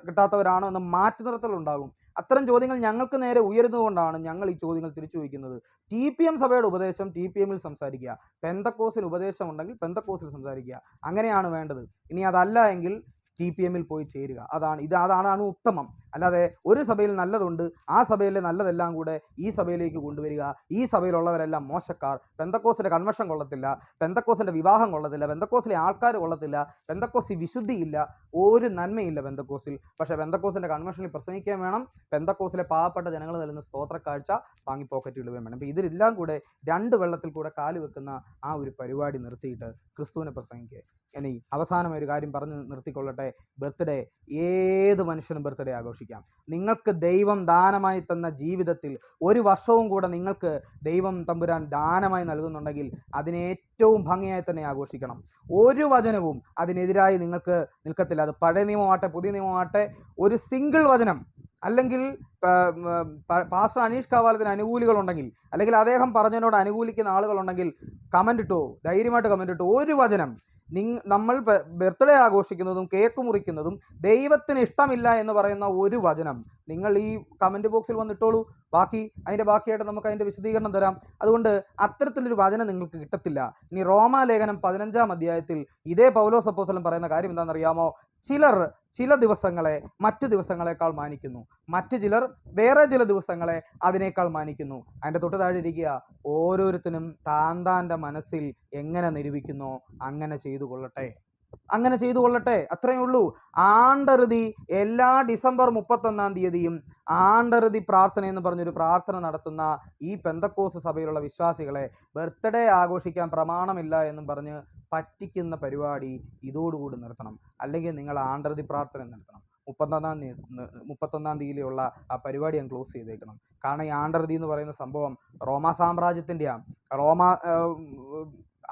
കിട്ടാത്തവരാണോ എന്ന് മാറ്റി നിർത്തലുണ്ടാകും. അത്തരം ചോദ്യങ്ങൾ ഞങ്ങൾക്ക് നേരെ ഉയരുന്നതുകൊണ്ടാണ് ഞങ്ങൾ ഈ ചോദ്യങ്ങൾ തിരിച്ചു വയ്ക്കുന്നത്. TPM സഭയുടെ ഉപദേശം TPMൽ സംസാരിക്കുക, പെന്തക്കോസിൽ ഉപദേശം ഉണ്ടെങ്കിൽ പെന്തക്കോസിൽ സംസാരിക്കുക. അങ്ങനെയാണ് വേണ്ടത്. ഇനി അതല്ല എങ്കിൽ TPMൽ പോയി ചേരുക. അതാണ് ഉത്തമം. അല്ലാതെ ഒരു സഭയിൽ നല്ലതുണ്ട്, ആ സഭയിലെ നല്ലതെല്ലാം കൂടെ ഈ സഭയിലേക്ക് കൊണ്ടുവരിക, ഈ സഭയിലുള്ളവരെല്ലാം മോശക്കാർ, പെന്തക്കോസിന്റെ കൺവെൻഷൻ കൊള്ളത്തില്ല, പെന്തക്കോസിന്റെ വിവാഹം കൊള്ളത്തില്ല, പെന്തക്കോസിലെ ആൾക്കാർ കൊള്ളത്തില്ല, പെന്തക്കോസിൽ വിശുദ്ധിയില്ല, ഒരു നന്മയില്ല പെന്തക്കോസിൽ. പക്ഷേ പെന്തക്കോസിന്റെ കൺവെൻഷനിൽ പ്രസംഗിക്കുകയും വേണം, പെന്തക്കോസിലെ പാവപ്പെട്ട ജനങ്ങൾ നൽകുന്ന സ്തോത്രക്കാഴ്ച വാങ്ങി പോക്കറ്റ് ഇടുകയും വേണം. അപ്പോൾ ഇതിലെല്ലാം കൂടെ രണ്ട് വെള്ളത്തിൽ കൂടെ കാല് വെക്കുന്ന ആ ഒരു പരിപാടി നിർത്തിയിട്ട് ക്രിസ്തുവിനെ പ്രസംഗിക്കുക. ഇനി അവസാനമായ ഒരു കാര്യം പറഞ്ഞ് നിർത്തിക്കൊള്ളട്ടെ. ബർത്ത്ഡേ, ഏത് മനുഷ്യനും ബർത്ത്ഡേ ആഘോഷിക്കാം. നിങ്ങൾക്ക് ദൈവം ദാനമായി തന്ന ജീവിതത്തിൽ ഒരു വർഷവും കൂടെ നിങ്ങൾക്ക് ദൈവം തമ്പുരാൻ ദാനമായി നൽകുന്നുണ്ടെങ്കിൽ അതിനെ ഏറ്റവും ഭംഗിയായി തന്നെ ആഘോഷിക്കണം. ഒരു വചനവും അതിനെതിരായി നിങ്ങൾക്ക് നിൽക്കത്തില്ല. അത് പഴയ നിയമമാവട്ടെ പുതിയ നിയമമാവട്ടെ, ഒരു സിംഗിൾ വചനം അല്ലെങ്കിൽ പാസ്റ്റർ അനീഷ് കാവാലത്തിന് അനുകൂലികളുണ്ടെങ്കിൽ, അല്ലെങ്കിൽ അദ്ദേഹം പറഞ്ഞതിനോട് അനുകൂലിക്കുന്ന ആളുകളുണ്ടെങ്കിൽ ധൈര്യമായിട്ട് കമൻ്റ് ഇട്ടു. ഒരു വചനം നമ്മൾ ബർത്ത്ഡേ ആഘോഷിക്കുന്നതും കേക്ക് മുറിക്കുന്നതും ദൈവത്തിന് ഇഷ്ടമില്ല എന്ന് പറയുന്ന ഒരു വചനം നിങ്ങൾ ഈ കമൻറ്റ് ബോക്സിൽ വന്നിട്ടോളൂ. അതിൻ്റെ ബാക്കിയായിട്ട് നമുക്ക് അതിൻ്റെ വിശദീകരണം തരാം. അതുകൊണ്ട് അത്തരത്തിലൊരു വചനം നിങ്ങൾക്ക് കിട്ടത്തില്ല. ഇനി റോമാലേഖനം 15-ാം അധ്യായത്തിൽ ഇതേ പൗലോസ് അപ്പോസ്തലൻ പറയുന്ന കാര്യം എന്താണെന്നറിയാമോ? ചില ദിവസങ്ങളെ മറ്റു ദിവസങ്ങളെക്കാൾ മാനിക്കുന്നു, മറ്റു ചിലർ വേറെ ചില ദിവസങ്ങളെ അതിനേക്കാൾ മാനിക്കുന്നു. അതിൻ്റെ തൊട്ട് താഴെ ഇരിക്കുക, ഓരോരുത്തരും താൻ്റെ മനസ്സിൽ എങ്ങനെ നിരൂപിക്കുന്നോ അങ്ങനെ ചെയ്തു കൊള്ളട്ടെ. അത്രയേ ഉള്ളൂ. ആണ്ടറുതി എല്ലാ ഡിസംബർ 31-ാം തീയതിയും ആണ്ടറുതി പ്രാർത്ഥന എന്ന് പറഞ്ഞൊരു പ്രാർത്ഥന നടത്തുന്ന ഈ പെന്തക്കോസ് സഭയിലുള്ള വിശ്വാസികളെ ബർത്ത്ഡേ ആഘോഷിക്കാൻ പ്രമാണമില്ല എന്നും പറഞ്ഞ് പറ്റിക്കുന്ന പരിപാടി ഇതോടുകൂടി നിർത്തണം. അല്ലെങ്കിൽ നിങ്ങൾ ആണ്ടറുതി പ്രാർത്ഥന നടത്തണം. 31-ാം തീയതിയിലുള്ള ആ പരിപാടി ഞാൻ ക്ലോസ് ചെയ്തേക്കണം. കാരണം ഈ ആണ്ടറുതി എന്ന് പറയുന്ന സംഭവം റോമാ സാമ്രാജ്യത്തിൻ്റെയാണ്.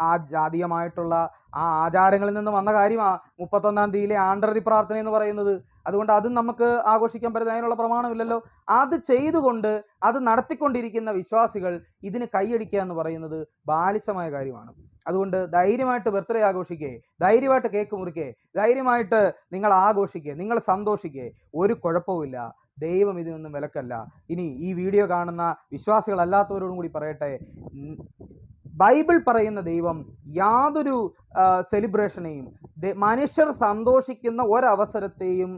ആ ജാതീയമായിട്ടുള്ള ആ ആചാരങ്ങളിൽ നിന്ന് വന്ന കാര്യമാണ് 31-ാം തീയതിയിലെ ആണ്ടറുതി പ്രാർത്ഥന എന്ന് പറയുന്നത്. അതുകൊണ്ട് അതും നമുക്ക് ആഘോഷിക്കാൻ പറ്റുന്ന അതിനുള്ള പ്രമാണമില്ലല്ലോ. അത് ചെയ്തുകൊണ്ട് അത് നടത്തിക്കൊണ്ടിരിക്കുന്ന വിശ്വാസികൾ ഇതിന് കൈയടിക്കുക എന്ന് പറയുന്നത് ബാലിശമായ കാര്യമാണ്. അതുകൊണ്ട് ധൈര്യമായിട്ട് ബർത്ത്ഡേ ആഘോഷിക്കുക, ധൈര്യമായിട്ട് കേക്ക് മുറിക്കുക, ധൈര്യമായിട്ട് നിങ്ങൾ ആഘോഷിക്കുക, നിങ്ങൾ സന്തോഷിക്കുക. ഒരു കുഴപ്പവുമില്ല. ദൈവം ഇതിനൊന്നും വിലക്കല്ല. ഇനി ഈ വീഡിയോ കാണുന്ന വിശ്വാസികളല്ലാത്തവരോടും കൂടി പറയട്ടെ, ബൈബിൾ പറയുന്ന ദൈവം യാതൊരു സെലിബ്രേഷനെയും മനുഷ്യർ സന്തോഷിക്കുന്ന ഒരവസരത്തെയും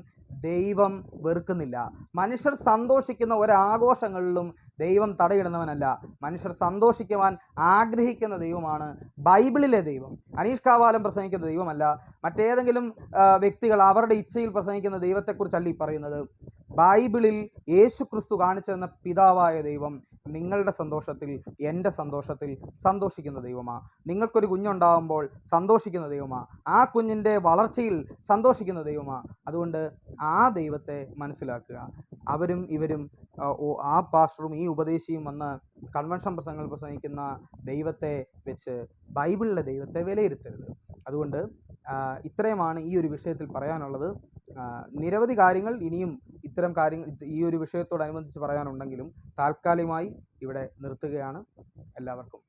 ദൈവം വെറുക്കുന്നില്ല. മനുഷ്യർ സന്തോഷിക്കുന്ന ഒരാഘോഷങ്ങളിലും ദൈവം തടയിടുന്നവനല്ല. മനുഷ്യർ സന്തോഷിക്കുവാൻ ആഗ്രഹിക്കുന്ന ദൈവമാണ് ബൈബിളിലെ ദൈവം. അനീഷ് കാവാലം പ്രസംഗിക്കുന്ന ദൈവമല്ല. മറ്റേതെങ്കിലും വ്യക്തികൾ അവരുടെ ഇച്ഛയിൽ പ്രസംഗിക്കുന്ന ദൈവത്തെക്കുറിച്ചല്ല ഈ പറയുന്നത്. ബൈബിളിൽ യേശു ക്രിസ്തു കാണിച്ചു തന്ന പിതാവായ ദൈവം നിങ്ങളുടെ സന്തോഷത്തിൽ, എൻ്റെ സന്തോഷത്തിൽ സന്തോഷിക്കുന്ന ദൈവമാണ്. നിങ്ങൾക്കൊരു കുഞ്ഞുണ്ടാകുമ്പോൾ സന്തോഷിക്കുന്ന ദൈവമാണ്. ആ കുഞ്ഞിൻ്റെ വളർച്ചയിൽ സന്തോഷിക്കുന്ന ദൈവമാണ്. അതുകൊണ്ട് ആ ദൈവത്തെ മനസ്സിലാക്കുക. അവരും ഇവരും ആ പാസ്റ്ററും ഈ ഉപദേശിയും വന്ന് കൺവെൻഷൻ പ്രസംഗങ്ങൾ പ്രസംഗിക്കുന്ന ദൈവത്തെ വെച്ച് ബൈബിളിലെ ദൈവത്തെ വിലയിരുത്തരുത്. അതുകൊണ്ട് ഇത്രയുമാണ് ഈ ഒരു വിഷയത്തിൽ പറയാനുള്ളത്. നിരവധി കാര്യങ്ങൾ ഇനിയും ഇത്തരം കാര്യങ്ങൾ ഈ ഒരു വിഷയത്തോടനുബന്ധിച്ച് പറയാനുണ്ടെങ്കിലും താൽക്കാലികമായി ഇവിടെ നിർത്തുകയാണ്. എല്ലാവർക്കും